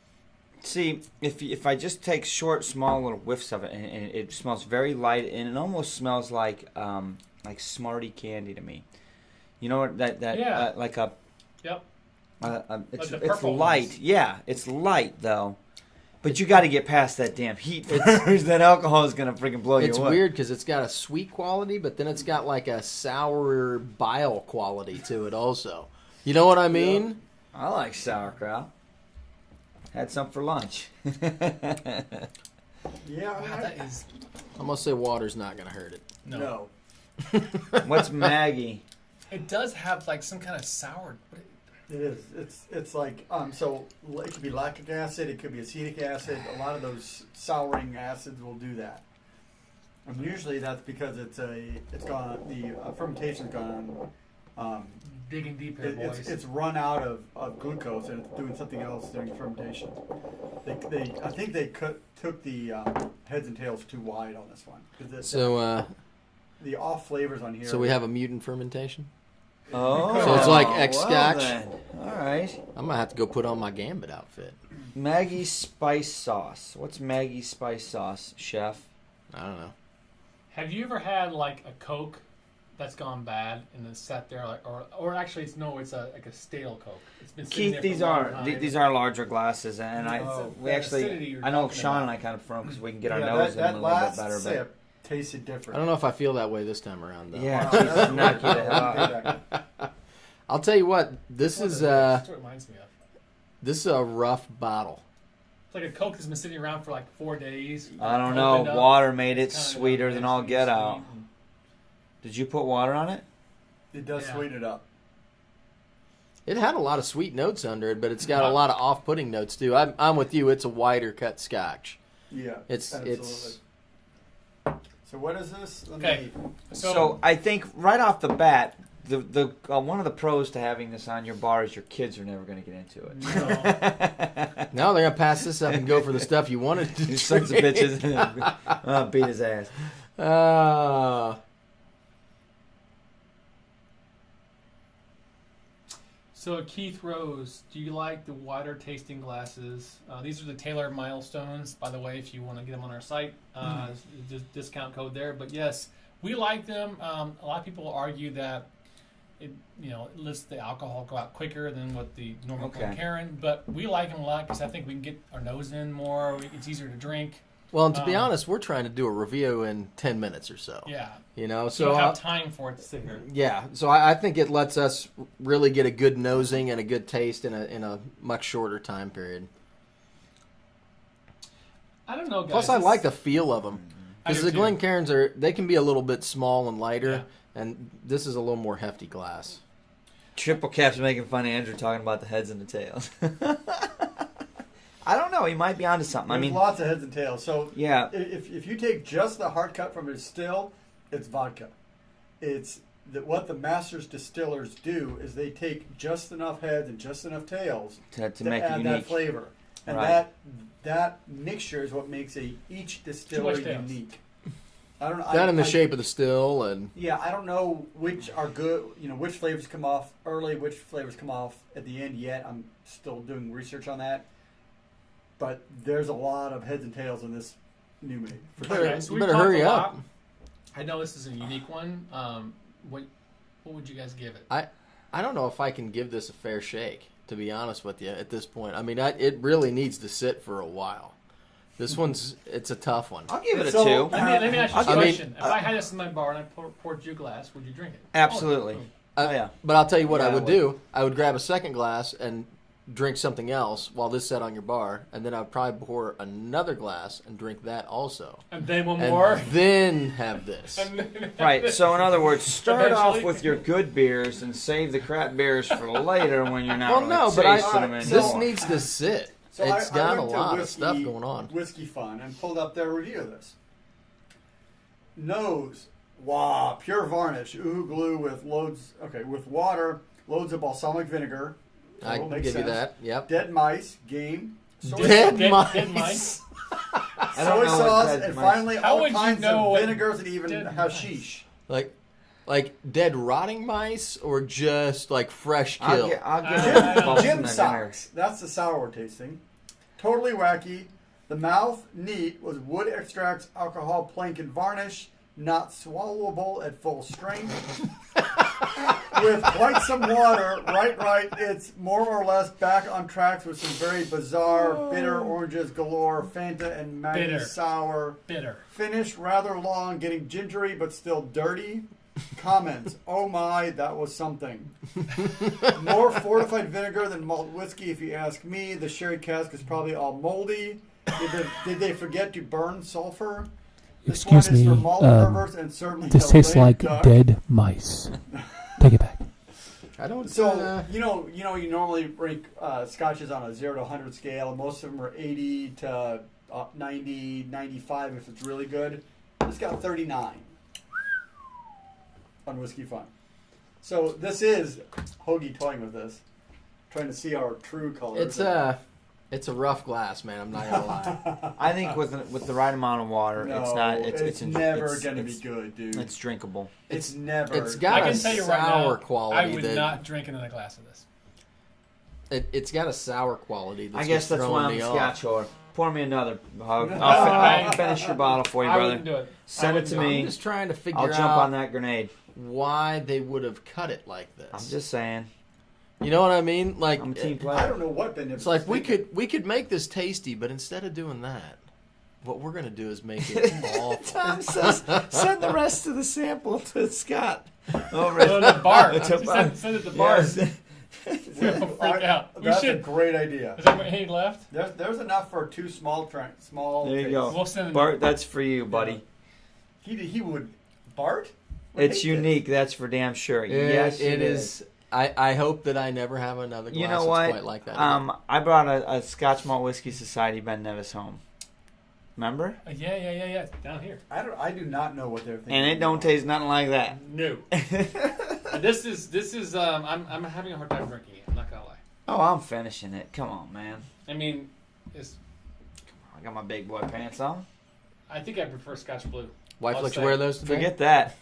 See, if I just take short, small little whiffs of it, and it smells very light, and it almost smells like Smartie candy to me. You know what that Yeah. like a. Yep. It's the it's purple light. ones. Yeah, it's light though. But you got to get past that damn heat first. That alcohol is gonna freaking blow It's you away. weird because it's got a sweet quality, but then it's got like a sour bile quality to it also. You know what I mean? I like sauerkraut. Had some for lunch. Yeah, Wow, that is I'm gonna say water's not gonna hurt it. no. What's Maggie? It does have like some kind of sour. But It is. It's like so it could be lactic acid, it could be acetic acid. A lot of those souring acids will do that. And usually that's because the fermentation's gone. digging deep here, boys. It's run out of glucose and it's doing something else during fermentation. I think they took the heads and tails too wide on this one. 'Cause So the off flavors on here. so we have a mutant fermentation. Oh, So it's like well ex-Scotch? then. All right. I'm gonna have to go put on my Gambit outfit. Maggie spice sauce. What's Maggie spice sauce, chef? I don't know. Have you ever had like a Coke that's gone bad and then sat there like, or actually it's like a stale Coke. It's been sitting Keith, there these for a long are time. these are larger glasses, and Oh, we that actually acidity you're I know talking Sean about. and I kind of from because we can get our Yeah, nose in that them a little bit last better. sip tasted different. I don't know if I feel that way this time around though. But yeah, Wow, Keith, that's- knock you the hell out. I'll tell you what. This is That's what it reminds me of. this is a rough bottle. It's like a Coke that's been sitting around for like 4 days. I don't Opened know. up, Water made it it's kinda sweeter got than nice all and get sweet out. and- Did you put water on it? It does Yeah. sweeten it up. It had a lot of sweet notes under it, but it's got a lot of off-putting notes too. I'm with you. It's a wider cut Scotch. Yeah. It's So what is this? Let Okay. me- So I think right off the bat, the one of the pros to having this on your bar is your kids are never going to get into it. No. Now they're gonna pass this up and go for the stuff you wanted to You sons of drink. bitches. Beat his ass. So Keith Rose, do you like the wider tasting glasses? These are the Taylor Milestones, by the way, if you want to get them on our site. Just discount code there. But yes, we like them. A lot of people argue that it lets the alcohol go out quicker than what the normal Okay. Karen. But we like them a lot because I think we can get our nose in more. It's easier to drink. Well, and to be honest, we're trying to do a review in 10 minutes or so. Yeah. So So you don't have time for it to sit here. Yeah, so I think it lets us really get a good nosing and a good taste in a much shorter time period. I don't know, guys. Plus, I like the feel of them. I Because do the too. Glencairns they can be a little bit small and lighter, Yeah. and this is a little more hefty glass. Triple Cap's making fun of Andrew talking about the heads and the tails. I don't know. He might be onto something. There's lots of heads and tails. So yeah. if you take just the hard cut from a distill, it's vodka. It's what the masters distillers do is they take just enough heads and just enough tails To make it add unique. that flavor, and Right. that mixture is what makes each distillery tails. unique. I don't know. That in the shape of the still, and Yeah, I don't know which are good. Which flavors come off early, which flavors come off at the end. Yet I'm still doing research on that. But there's a lot of heads and tails in this new made. For Better- sure. Okay, so you we better talked hurry a up. lot. I know this is a unique one. What would you guys give it? I don't know if I can give this a fair shake, to be honest with you, at this point. I mean, it really needs to sit for a while. This it's a tough one. I'll give it a So- 2. Let me ask you a I'll give it- question. If I had this in my bar and I poured you a glass, would you drink it? Absolutely. Oh, boom. Oh, yeah. But I'll tell you what Yeah, I I would would. do. I would grab a second glass and drink something else while this sat on your bar, and then I'd probably pour another glass and drink that also. And then one And more. then have this. Right. So, in other words, start off Eventually. with your good beers and save the crap beers for later when you're not Well, really no, but tasting them Alright, anymore. this needs to sit. So It's I got a went to lot of stuff going on. Whiskey Fun and pulled up their review of this. Nose, wow, pure varnish, ooh glue with with water, loads of balsamic vinegar. I Total can makes give you sense. that. Yep. Dead mice, game, soy, Dead Dead mice. mice. I don't soy know what sauce, dead and mice- finally How all would you kinds know of what vinegars and even dead hashish. Like dead rotting mice or just like fresh kill? I'll give Jim- it balsamic Jim vinegar. socks. That's the sour tasting. Totally wacky. The mouth neat was wood extracts, alcohol, plank, and varnish. Not swallowable at full strength. With quite some water. Right. It's more or less back on tracks with some very bizarre bitter oranges galore, Fanta and Maggie Bitter. sour. Bitter. Finish rather long, getting gingery but still dirty. Comments. Oh my, that was something. More fortified vinegar than malt whiskey, if you ask me. The sherry cask is probably all moldy. Did they forget to burn sulfur? This Excuse one is for me, malt perverts and certainly This the tastes lame like duck. dead mice. Take it back. I don't. So you normally rank scotches on a 0 to 100 scale. Most of them are 80 to 90, 95 if it's really good. It's got 39 on Whiskey Fun. So this is Hoagie toying with this, trying to see our true colors. It's a rough glass, man. I'm not gonna lie. I think with the right amount of water, No, it's not. It's never gonna be good, dude. It's drinkable. It's never. It's got I a can tell you right sour now, quality I would that not drink another glass of this. it's got a sour quality. That's I guess just that's why throwing I'm me a off. Scotch whore. Pour me another. I'll I- finish your bottle for you, I brother. wouldn't do it. Send it to I me. I'm just trying to figure I'll jump out on that grenade. why they would have cut it like this. I'm just saying. You know what I mean? Like I'm a team I player. don't know what Ben. it's like we could make this tasty, but instead of doing that, what we're gonna do is make it awful. Tom says, send the rest of the sample to Scott. Over So the bar. To bar. Send it to the bar. Yes. We'll freak out. We That's a should. great idea. Is there any left? There's enough for two small. There you tastes. go. We'll send Bart, that's for you, buddy. He would. Bart? would It's hate this. unique, that's for damn sure. It- Yes, it is. I hope that I never have another glass You know that's what? quite like that. again. I brought a Scotch Malt Whiskey Society Ben Nevis home. Remember? Yeah. Down here. I do not know what they're thinking. And it don't taste nothing like that. No. This is. I'm having a hard time drinking it. I'm not gonna lie. Oh, I'm finishing it. Come on, man. I mean, it's. I got my big boy pants on. I think I prefer Scotch Blue. Wife I'll lets you say. wear those today? Forget that.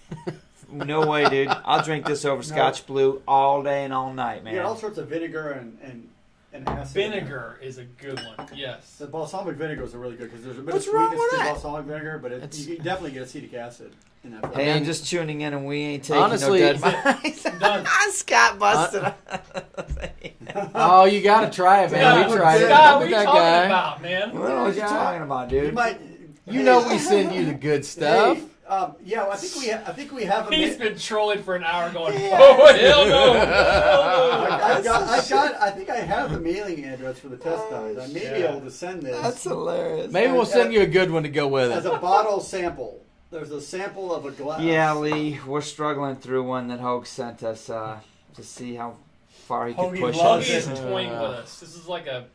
No way, dude. I'll drink this over Scotch Blue all day and all night, You got all man. sorts of vinegar and acid. Vinegar is a good one. Yes. The balsamic vinegars are really good because there's a bit What's of wrong sweetness with to that? balsamic vinegar, but It's- you definitely get acetic acid in that. Hey, I'm And- just tuning in and we ain't taking Honestly, no dead mice. Done. Scott busted. Oh, you gotta try it, man. Yeah, We tried it. Scott, what Look are at you that talking guy. about, man? What are you talking about, You dude? might You know we send you the good stuff. Hey, yeah, well, I think we have a. He's been trolling for an hour, going, "Oh hell no!" I think I have the mailing address for the test dies. I may be able to send this. That's hilarious. Maybe we'll send you a good one to go with as it. a bottle sample. There's a sample of a glass. Yeah, Lee, we're struggling through one that Hogue sent us to see how far he could Hoagie push loves He us. is toying with us. This is like a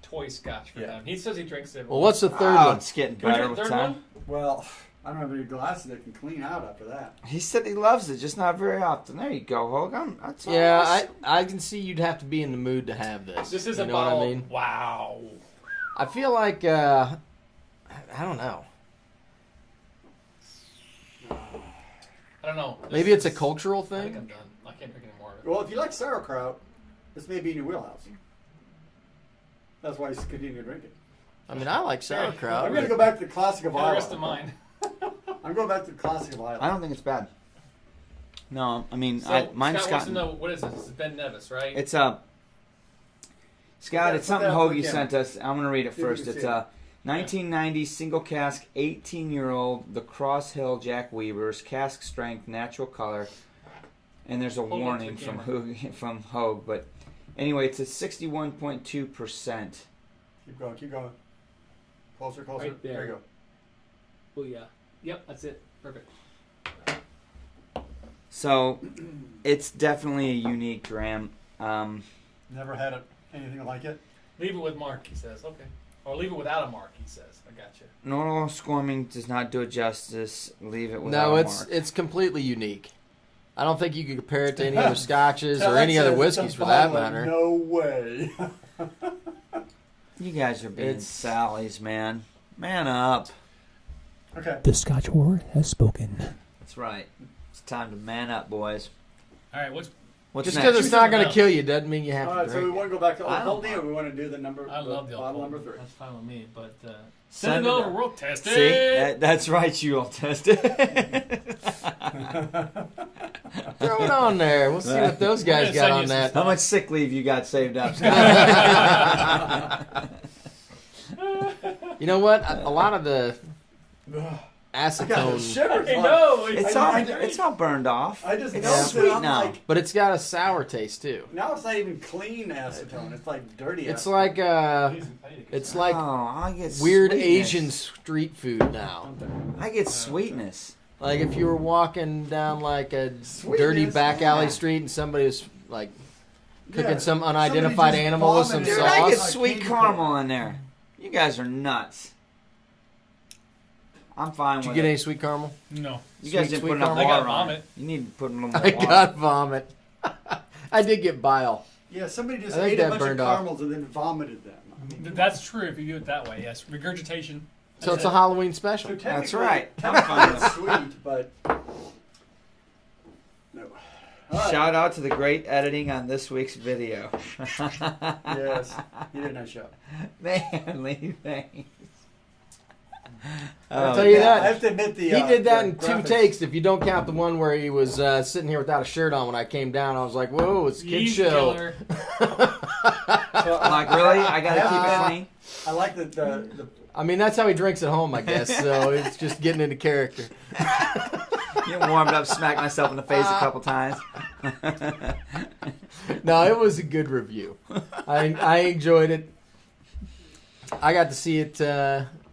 toy Scotch for him. He says he drinks it. Well, what's the third Oh, one? it's getting Can we better drink with the third time. one? Well, I don't have any glasses that can clean out after that. He said he loves it, just not very often. There you go, Hogue. That's all Yeah, right. I can see you'd have to be in the mood to have this. This is you a know bottle. what I mean? Wow. I feel like I don't know. I don't know. Maybe it's a cultural I think thing. I'm done. I can't drink any more of it. Well, if you like sauerkraut, this may be in your wheelhouse. That's why he's continuing to drink it. I mean, I like sauerkraut. I'm going to go back to the classic of And the rest of Isla. mine. I'm going back to the classic of Isla. I don't think it's bad. No, I mean, So, mine's Scott wants to gotten. know, what is this? This is Ben Nevis, right? It's Scott, it's Put something that up for Hoagie the sent us. I'm going to read it See if you first. can It's see it. 1990 single cask, 18-year-old, the Cross Hill Jack Weavers, cask strength, natural color. And there's a Hold on to warning the from camera. from Hogue, but anyway, it's a 61.2%. Keep going, keep going. Closer, closer. Right there. you go. Oh, yeah. Yep, that's it. Perfect. So, it's definitely a unique dram. Never had anything like it. Leave it with Mark, he says. Okay. Or leave it without a mark, he says. I got you. Normal squirming does not do it justice. Leave it without No, a it's mark. it's completely unique. I don't think you could compare it to any other scotches or Alex any other says whiskeys it's for that like, matter. No way. You guys are being It's- Sally's, man. Man up. Okay. The Scotch word has spoken. That's right. It's time to man up, boys. All right, what's What's Just next? because it's not Something going to else. kill you doesn't mean you have All to right, so we drink. want to go back to I Old don't Goldie, or we want to do the number? I love the bottle alcohol. number 3. That's fine with me, but Send send it it over. out. We'll test See, it. that's right. You all test it. Throw it on there. We'll see what those guys We're got gonna on send you that. How much sick leave you got saved up? You know what? A lot of the I got the acetone, shivers. I know. It's I- all it's all burned off. I just it's noticed sweet that I'm now. like, but it's got a sour taste too. now it's not even clean acetone. It's like dirty It's acetone. like it's like oh, I get weird sweetness. Asian street food now. I get sweetness. Like if you were walking down like a Sweetness, dirty back alley yeah. street and somebody was like cooking Yeah, some somebody unidentified just animal with some vomited. Dude, I get sauce. sweet Candy caramel in there. You guys are nuts. I'm fine Did you with get it. any sweet caramel? No. You guys sweet, didn't sweet put enough caramel? I got water on it. vomit. You need to put a little more I water. got vomit. I did get bile. Yeah, somebody just I think ate a that bunch of burned off. caramels and then vomited them. I mean, That's true if you do it that way. Yes, regurgitation. So That's it's a it. Halloween so special. That's technically- right. I'm technically fine with it's sweet, but no. All right. Shout out to the great editing on this week's video. Yes, you did a nice job. Man, Lee, thanks. I'll Oh, tell you Yeah, that. I have to admit the He did that the in 2 graphics- takes. If you don't count the one where he was sitting here without a shirt on when I came down, I was like, "Whoa, it's a kid Easy show." killer. So, Like, really? I gotta keep Yeah. it clean? I like the I mean, that's how he drinks at home, I guess. So it's just getting into character. You warmed up, smacked myself in the face a couple times. No, it was a good review. I enjoyed it. I got to see it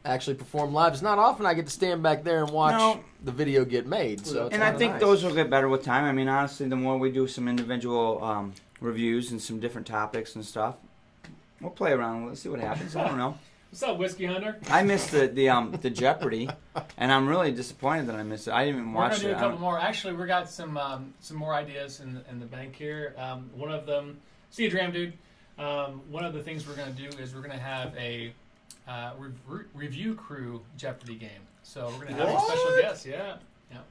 actually perform live. It's not often I get to stand back there and watch No. the video get made. So it's And I kinda think nice. those will get better with time. I mean, honestly, the more we do some individual reviews and some different topics and stuff, we'll play around. Let's see what happens. I don't know. What's up, Whiskey Hunter? I missed the Jeopardy, and I'm really disappointed that I missed it. I didn't even We're watch gonna do it. a I couple don't- more. Actually, we got some more ideas in the bank here. One of them, see you, Dram Dude. One of the things we're gonna do is we're gonna have a review crew Jeopardy game. So we're gonna have some special guests. Yeah,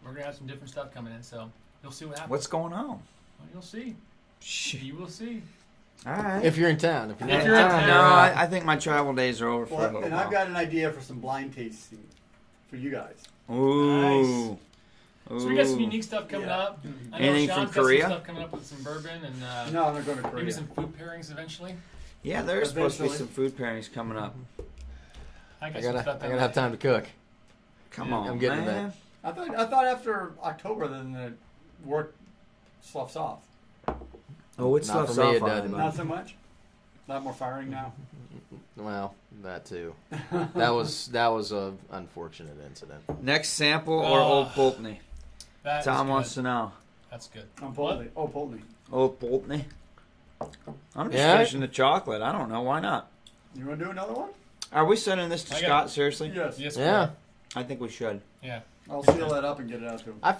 we're gonna have some different stuff coming in. So you'll see what happens. What's going on? Well, you'll see. You will see. All right. If you're in town. If you're If not you're in no, town. I think my travel days are over for a well, little and while. I've got an idea for some blind tasting for you guys. Ooh. So we got some Ooh. unique stuff coming Yeah. up. I know Anything Sean's from got some Korea? stuff coming up with some bourbon and No, I'm not going to Korea. maybe some food pairings eventually. Yeah, there's supposed to be Eventually. some food pairings coming up. I I got some gotta stuff have time to cook. Come Yeah. on, I'm getting man. I thought after October, then the work sloughs off. Oh, it's Not tough for me, it off on doesn't. it, Not so much. Not more firing now. Well, that too. That was a unfortunate incident. Next sample or Old Pulteney? That is Tom good. wants to know. That's good. I'm Pulteney. Oh, Pulteney. Old Pulteney. I'm just Yeah. finishing the chocolate. I don't know. Why not? You want to do another one? Are we sending this to I got Scott? it. Seriously? Yes. Yes. Yeah. I think we should. Yeah. I'll seal that up and get it out to him. I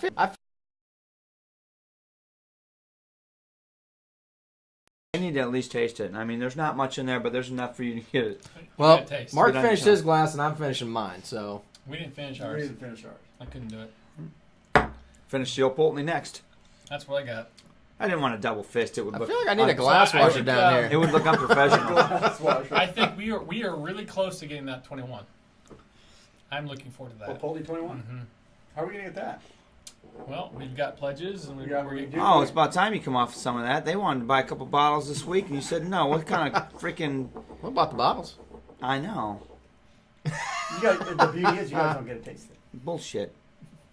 I need to at least taste it. I mean, there's not much in there, but there's enough for you to get it. well, Good taste. Mark Good finished idea. his glass and I'm finishing mine. So We didn't finish We're ours. ready to finish ours. I couldn't do it. Finish the Old Pulteney next. That's what I got. I didn't want to double fist. It would I look. feel like I need a un- glass I washer think, down It here. would look unprofessional. That's why. I think we are really close to getting that 21. I'm looking forward to Oh, that. Pulteney 21? hmm How are we going to get that? Well, we've got pledges and Yeah, we're we getting. do. Oh, it's about time you come off some of that. They wanted to buy a couple bottles this week, and you said no. What kind of freaking? What about the bottles? I know. You guys, the beauty is you guys don't get to taste it. Bullshit.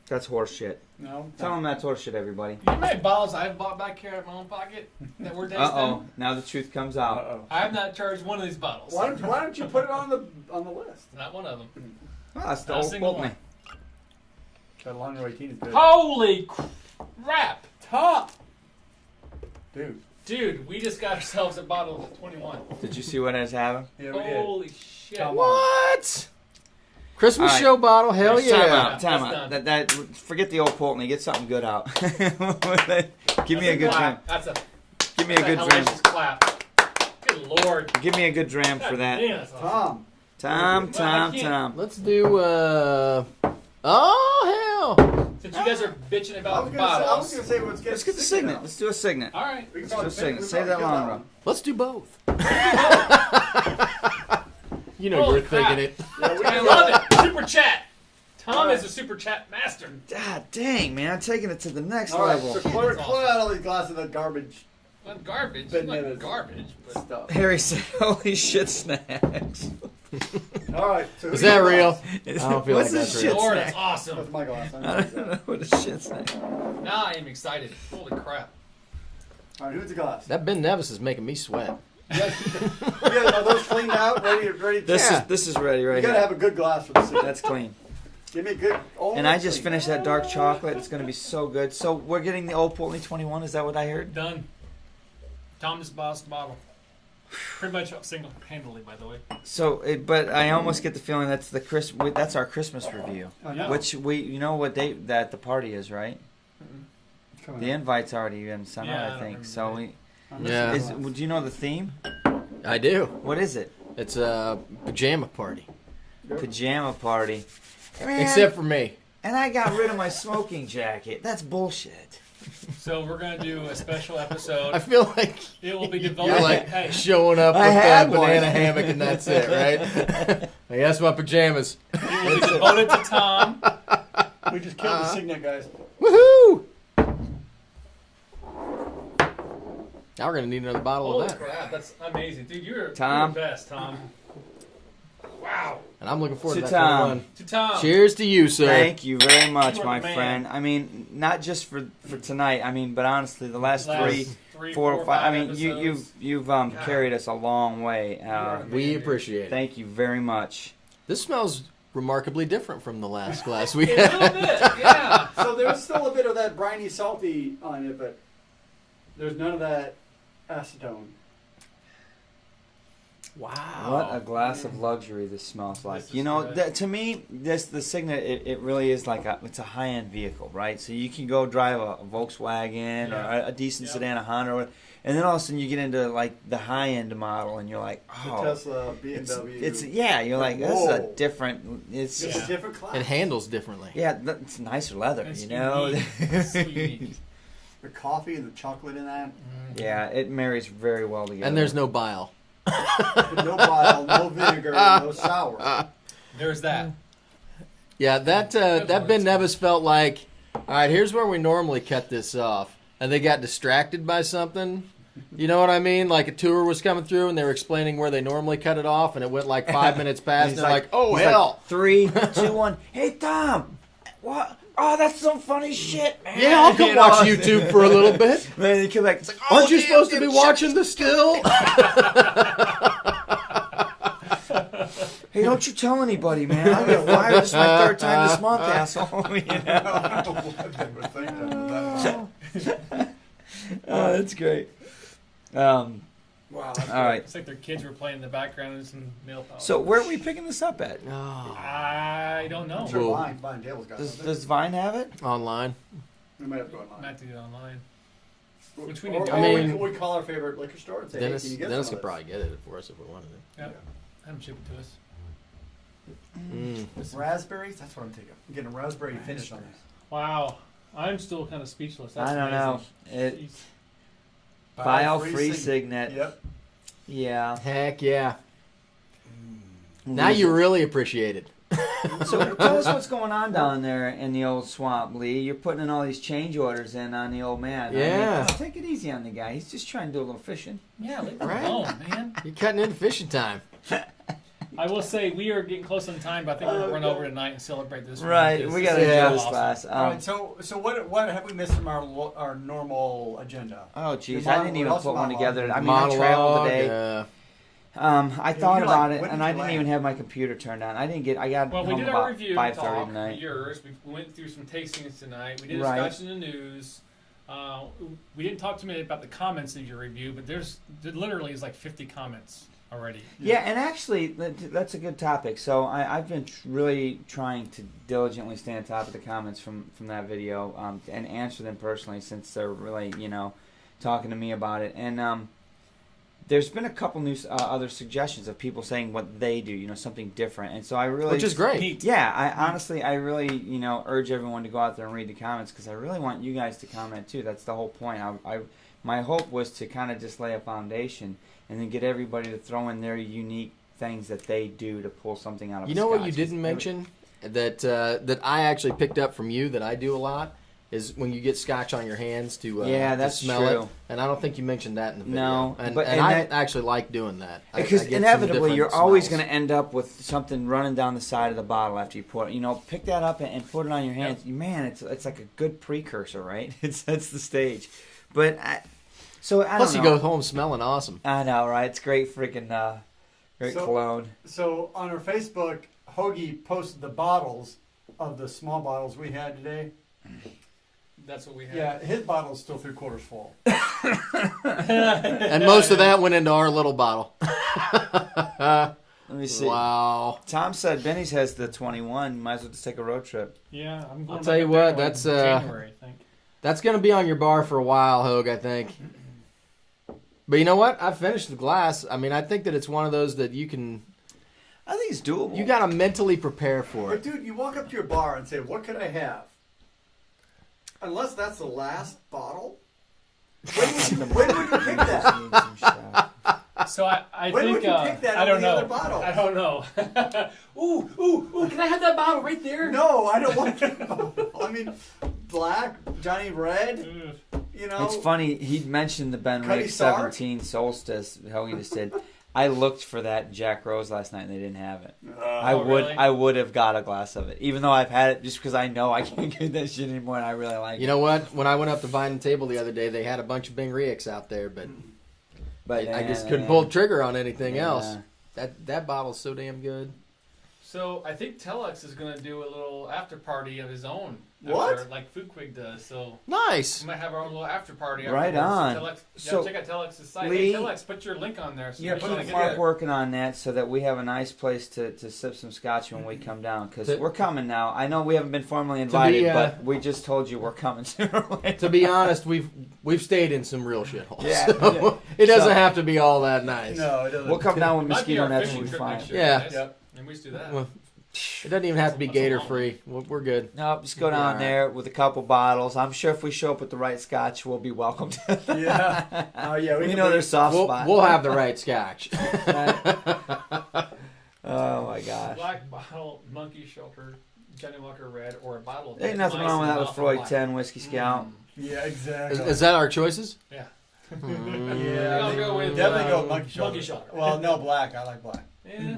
That's horse shit. No? Tell them that's horse shit, everybody. You know how many bottles I've bought back here at my own pocket that we're tasting? Uh-oh. Now the truth comes out. Uh-oh. I have not charged one of these bottles. Why don't you put it on the list? Not one of them. Well, that's the Not a Old single Pulteney. one. That long 18 is good. Holy crap! Top! Dude. Dude, we just got ourselves a bottle of 21. Did you see what I was having? Yeah, we did. Holy shit. Come on. What? Christmas All right. show bottle? Hell Time yeah! Time Yeah, out. Time that's out. done. That forget the Old Pulteney. Get something good out. Give me a good dram. clap. That's a Give me a good dram. hellacious clap. Good lord. Give me a good dram for that. Damn, that's awesome. Tom. Tom. Let's do. Oh hell! Since you guys are bitching I about was bottles. gonna say let's Let's get the signet. Let's do a signet. All right. We can Let's do a probably signet. we Save that probably long kill run. Let's do both. You know Holy you're thinking crap. it. Yeah, we I can love it. Super chat. Tom is a super chat master. God dang, man. I'm taking it to the next All right, level. so clear That's awesome. out all these glasses of garbage Not garbage. But Not no, garbage. But stuff. Harry said, holy shit snacks. All right. So Is who's that your real? glass? I don't feel What's like a that's shit real. Lord, snack? it's awesome. That's my glass. I don't know what a shit snack. Now I am excited. Holy crap. All right, who's the glass? That Ben Nevis is making me sweat. Yeah, are those cleaned out? Ready? This is ready You right gotta here. have a good glass for the signet. That's clean. Give me a good. Oh, And I just clean. finished that dark chocolate. It's going to be so good. So we're getting the Old Pulteney 21. Is that what I heard? Done. Tom just bossed the bottle. Pretty much single-handedly, by the way. So, but I almost get the feeling that's that's our Christmas review, I know. which you know what date that the party is, right? It's coming The up. invite's already been sent Yeah, I out, I don't think. remember So the we. I'm Yeah. missing the glass. Do you know the theme? I do. What is it? It's a pajama party. Pajama party. Man, Except for me. and I got rid of my smoking jacket. That's bullshit. So we're going to do a special episode. I feel like It will be devoted. you're like hey, showing up I with had a banana one. hammock and that's it, right? Like, that's my pajamas. it will be devoted to Tom. We just killed the signet, guys. Woohoo! Now we're gonna need another bottle Holy of that. crap, that's amazing, dude. You're Tom. the best, Tom. Wow. And I'm looking forward to To that Tom. 21. To Tom. Cheers to you, sir. Thank you very much, You are my the man. friend. I mean, not just for tonight. I mean, but honestly, the last Last three, four, five. I mean, you've carried us a long way. We appreciate it. Thank you very much. This smells remarkably different from the last glass we A little had. bit, yeah. So there's still a bit of that briny, salty on it, but there's none of that acetone. Wow. What a glass of luxury this smells like. This is You know, good. to me, the Signet, it really is like it's a high end vehicle, right? So you can go drive a Volkswagen Yeah. or a decent Yep. sedan, a Honda, and then all of a sudden you get into like the high end model, and you're like, The oh, Tesla, BMW. it's you're like, this is a Whoa. different. It's It's Yeah. a different class. It handles differently. yeah, it's nicer leather, It's you know. unique. It's so unique. The coffee and the chocolate in that. Yeah, it marries very well together. And there's no bile. No bile, no vinegar, no sour. There's that. Yeah, that Ben Nevis felt like, all right, here's where we normally cut this off, and they got distracted by something, You know what I mean? Like a tour was coming through and they were explaining where they normally cut it off, and it went like 5 minutes past. And they're like, "Oh he's hell!" Like, 3, 2, 1. Hey Tom, what? Oh, that's some funny shit, man. Yeah, I'll come You know, watch YouTube for a little bit. Man, you come back. It's like, Aren't you supposed to be watching the still? Hey, don't you tell anybody, man. I'm gonna fire. This is my 3rd time this month, asshole. You know? Oh, that's great. Wow. All right. It's like their kids were playing in the background and some mail polish. So where are we picking this up at? I don't know. I'm sure Whoa. Vine Table's got something. Does Vine have it? Online. We might have to go I online. might have to get online. Which Or, we need to or do. I mean- we call our favorite liquor store and say, Dennis, hey, can you get Dennis some could of probably get it for us if we wanted it. Yeah. Have them ship it to us. this? Raspberries? That's what I'm taking. I'm getting a raspberry finish on this. Wow. I'm still kind of speechless. That's I don't know. amazing. It Jeez. bio-free signet. Yep. Yeah. Heck yeah. Now you really appreciate it. So tell us what's going on down there in the old swamp, Lee. You're putting in all these change orders in on the old man. Yeah. I mean, take it easy on the guy. He's just trying to do a little fishing. Yeah, leave it Right. alone, man. You're cutting into fishing time. I will say we are getting close on time, but I think we're gonna run over tonight and celebrate this. Right. One, 'cause We this got to is enjoy Yeah. this awesome. class. All right, so what have we missed from our normal agenda? Oh, jeez. Your I didn't even monologue- put one monologue. together. I mean, I traveled today. I thought you're about like, it, when and did I you didn't land? even have my computer turned on. I got Well, we home did our about review 5:30 talk, tonight. yours. We went through some tastings tonight. We did a Right. Scotch in the news. We didn't talk too many about the comments of your review, but there literally is like 50 comments already. Yeah, and actually, that's a good topic. So I've been really trying to diligently stay on top of the comments from that video and answer them personally, since they're really, talking to me about it. And there's been a couple new other suggestions of people saying what they do, something different. And so I really... Which is great. Neat. Yeah, I really, urge everyone to go out there and read the comments, because I really want you guys to comment too. That's the whole point. My hope was to kind of just lay a foundation and then get everybody to throw in their unique things that they do to pull something out of. You know what Scotch. you didn't mention that I actually picked up from you that I do a lot is when you get Scotch on your hands to that's to smell true. it. And I don't think you mentioned that in the video. No, and but- and and I that- actually like doing that. I Because get some inevitably, different you're always smells. going to end up with something running down the side of the bottle after you pour it. Pick that up and put it on your hands. Man, it's like a good precursor, right? It sets the stage. But I Plus, don't you know. go home smelling awesome. I know, right? It's great freaking great So- cologne. So on our Facebook, Hoagie posted the bottles of the small bottles we had today. That's what we have. Yeah, his bottle's still 3/4 full. And most of that went into our little bottle. Let me see. Wow. Tom said Benny's has the 21. Might as well just take a road trip. Yeah, I'm going I'll tell you back up there what, in that's, January, I think. That's going to be on your bar for a while, Hogue, I think. But you know what? I finished the glass. I mean, I think that it's one of those that you can... I think it's doable. You got to mentally prepare for But it. dude, you walk up to your bar and say, "What could I have?" Unless that's the last bottle. When would you pick that? So I When think would you pick that I over don't the know. other bottle? I don't know. ooh! Can I have that bottle right there? No, I don't want that bottle. I mean, black, Johnny Red. Ugh. It's funny. He mentioned the Ben Cuddy Rick Stark? 17 Solstice. How he just did. I looked for that Jack Rose last night and they didn't have it. I really? would have got a glass of it, even though I've had it just because I know I can't get that shit anymore and I really like it. You know what? When I went up to Vine and Table the other day, they had a bunch of Bing Rieks out there, but But I just couldn't pull the trigger on anything else. That bottle's so damn good. So I think Telex is going to do a little after party of his own. What? After, like Foodquig does. So Nice. we might have our own little after party. Right afterwards. on. Telex, So, check out Telex's site. Lee- Hey, Telex, put your link on there. So Yeah, we put can it get Mark it. working on that so that we have a nice place to sip some scotch when we come down because To- we're coming now. I know we haven't been formally invited, but we just told you we're coming sooner or later. To be honest, we've stayed in some real shitholes. Yeah. So it doesn't So- have to be all that nice. No, it doesn't. We'll come down with Might be mosquito our nets fishing when we trip find next it. year, Yeah. guys. Yep. And we used to do that. Well, it doesn't even have to be That's a gator long free. We're good. No, just go down All right. there with a couple bottles. I'm sure if we show up with the right scotch, we'll be welcomed. Yeah. Oh yeah. We can know bring- there's soft We'll, spot. we'll have the right scotch. Oh my gosh. Black bottle, Monkey Shelter, Johnny Walker Red, or a bottle of Ain't nothing Nice wrong with that and with Alpha Freud Black. 10 Whiskey Scout. Yeah, Is, exactly. is that our choices? Yeah. Yeah, I'll go with definitely go monkey shoulder. monkey shoulder. Well, no, black. I like black. Yeah.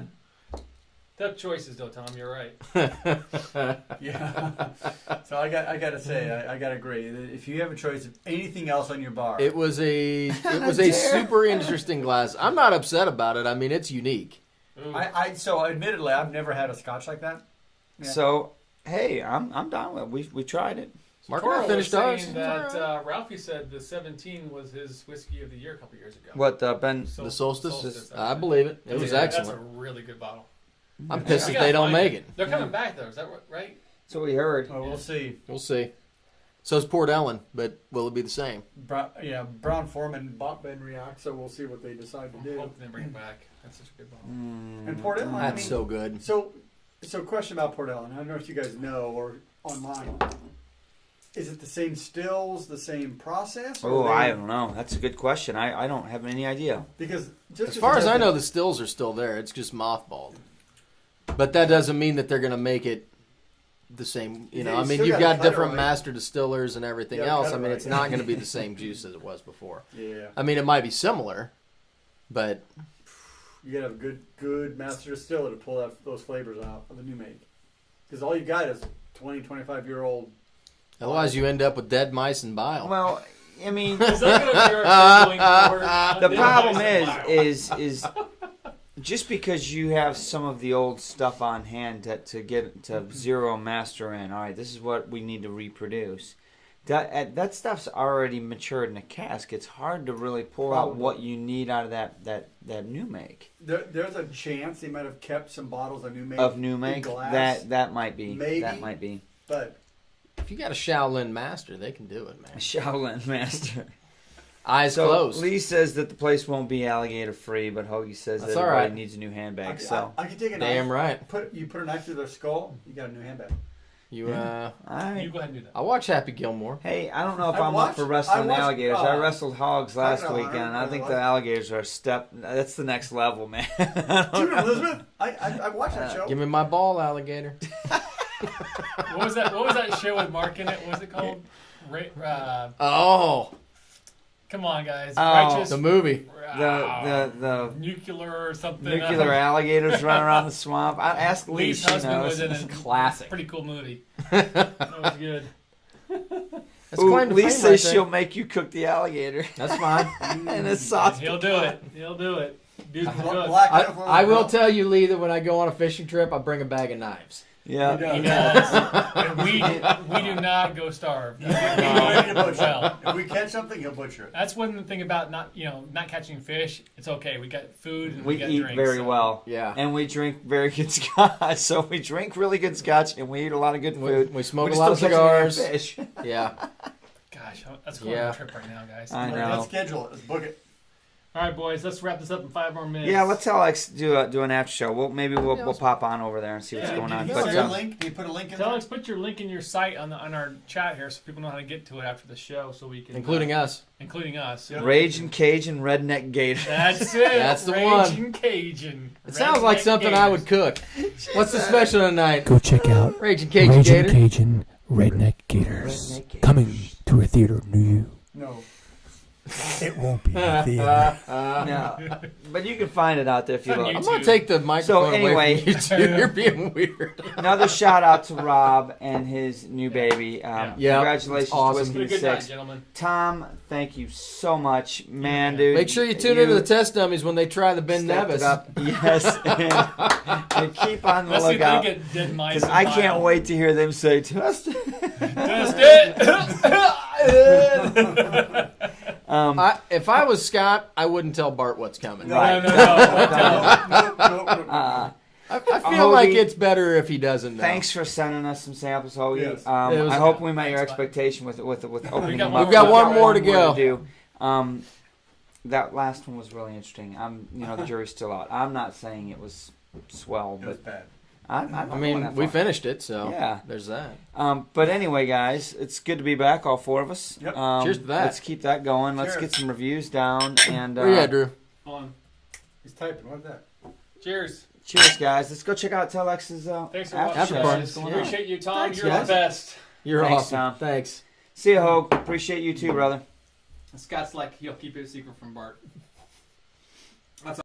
Tough choices, though, Tom. You're right. Yeah. So I got to say, I got to agree. If you have a choice of anything else on your bar, It was a super interesting glass. I'm not upset about it. I mean, it's unique. Ooh. so admittedly, I've never had a Scotch like that. Yeah. So hey, I'm down with it. We tried it. Mark Carl and I finished was ours. saying that Ralphie said the 17 was his whiskey of the year a couple years ago. What Ben? So- The solstice? that's I it. believe it. It was Yeah, excellent. That's a really good bottle. I'm pissed We that gotta they don't find make it. They're coming back, though. Is that right? That's what we heard. Well, we'll see. We'll see. So is Port Ellen, but will it be the same? Brown Foreman bought Ben React, so we'll see what they decide to I'm do. hoping they bring it back. That's such a good bottle. And Port Ellen, I That's mean, so good. So question about Port Ellen. I don't know if you guys know or online. Is it the same stills, the same process? or Oh, they- I don't know. That's a good question. I don't have any idea. Because just As far as I know, the stills are still there. It's just mothballed. But that doesn't mean that they're going to make it the same. You know, Yeah, I you mean, still you've gotta got cut it different right. master distillers and everything You gotta else. cut I it mean, right. it's not going to be the same juice as it was before. Yeah, I mean, it might be similar, but you gotta have a good master distiller to pull those flavors out of the new make. Because all you got is 20, 25-year-old. otherwise you end up with dead mice and bile. Well, I mean, Is that going to be our thing going forward? the problem is just because you have some of the old stuff on hand to get to zero master in. All right, this is what we need to reproduce. That stuff's already matured in a cask. It's hard to really pull out Probably. what you need out of that new make There's a chance they might have kept some bottles of new make. in glass, That might be. Maybe. That might be. But If you got a Shaolin master, they can do it, A man. Shaolin master. Eyes So closed. Lee says that the place won't be alligator free, but Hoagie says That's that all everybody right. needs a new handbag. I So can take a Damn knife. right. Put a knife through their skull. You got a new handbag. You all right. You go ahead and do that. I watch Happy Gilmore. Hey, I don't know if I I'm watched- up for wrestling I watched, alligators. I uh, wrestled hogs last Crocodile weekend. Hunter, I think what the it was. alligators are a step. That's the next level, man. Dude, Elizabeth, I watched that show. Give me my ball, alligator. What was that show with Mark in it? What was it called? Oh, Come on, guys. Oh, Righteous. the movie. The nuclear or something. nuclear alligators running around the swamp. I asked Lee. Lee's She husband knows. was in a Classic. pretty cool movie. That was good. That's Ooh, claim to Lee fame says right there. she'll make you cook the alligator That's fine. and a sauce. He'll do it. He'll do it. Dude's good. Black I, uniform I will girl. tell you, Lee, that when I go on a fishing trip, I bring a bag of knives. Yeah. He He does. does. And we do not go starved. He's ready to butcher. Well, If we catch something, he'll butcher it. that's one thing about not catching fish. It's okay. We got food and We got eat drinks. very so- well. Yeah. And we drink very good scotch. So we drink really good scotch and we eat a lot of good food. We smoke a just lot of don't catch any cigars. fish. Yeah. Gosh, that's going on Yeah. a trip right now, guys. I know. Let's schedule it. Let's book it. All right, boys. Let's wrap this up in 5 more minutes. Yeah, let's Alex do an after show. We'll let's- pop on over there and see what's Yeah, going did on. you Can you But send a link? Can you put a link in Tell there? us, put your link in your site on our chat here, so people know how to get to it after the show, so we can Including us. including us. Yeah. Raging Cajun Redneck Gator. That's it. That's the Raging Cajun. It sounds like Redneck something I would Gators. cook. What's the special tonight? Go check out Raging Cajun Raging Gator. Cajun Redneck Gators. Redneck Gators. Coming to a theater near you. No. It won't be a theater. No, but you can find it out there if you It's on look. I'm going to take the microphone anyway- away from you, too. You're being weird. Another shout out to Rob and his new baby. Yeah. Yeah, Congratulations it's awesome. to Pretty Whiskey good night, 6. gentlemen. Tom, thank you so much, man, Yeah. dude. Make sure you tune into the test dummies when they try the Ben stepped Nevis. it up. Yes, and keep on the Let's see if they lookout get dead mice. because and I can't bile. wait to hear them say test. Test it. If I was Scott, I wouldn't tell Bart what's coming. No. Right. No. I feel Hoagie, like it's better if he doesn't know. Thanks for sending us some samples, Hoagie. Yes. It was- I hope we met your Thanks, bud. expectation with opening We've them got up. We've got one more to go. do. That last one was really interesting. The jury's still out. I'm not saying it was swell, It was but bad. I'm not I going mean, that we far. finished it, so Yeah. there's that. But anyway, guys, it's good to be back, all four of us. Yep. Cheers to that. Let's keep that going. Let's Cheers. get some reviews down. And Where you at, Drew? Hold on. He's typing. What's that? Cheers. cheers, guys. Let's go check out Telex's Thanks for after watching, show. party. guys. What's going on. Appreciate you, Tom. Thanks, You're guys. the best. You're Thanks, awesome. Tom. Thanks. See you, Hope. Appreciate you too, brother. Scott's like he'll keep it a secret from Bart.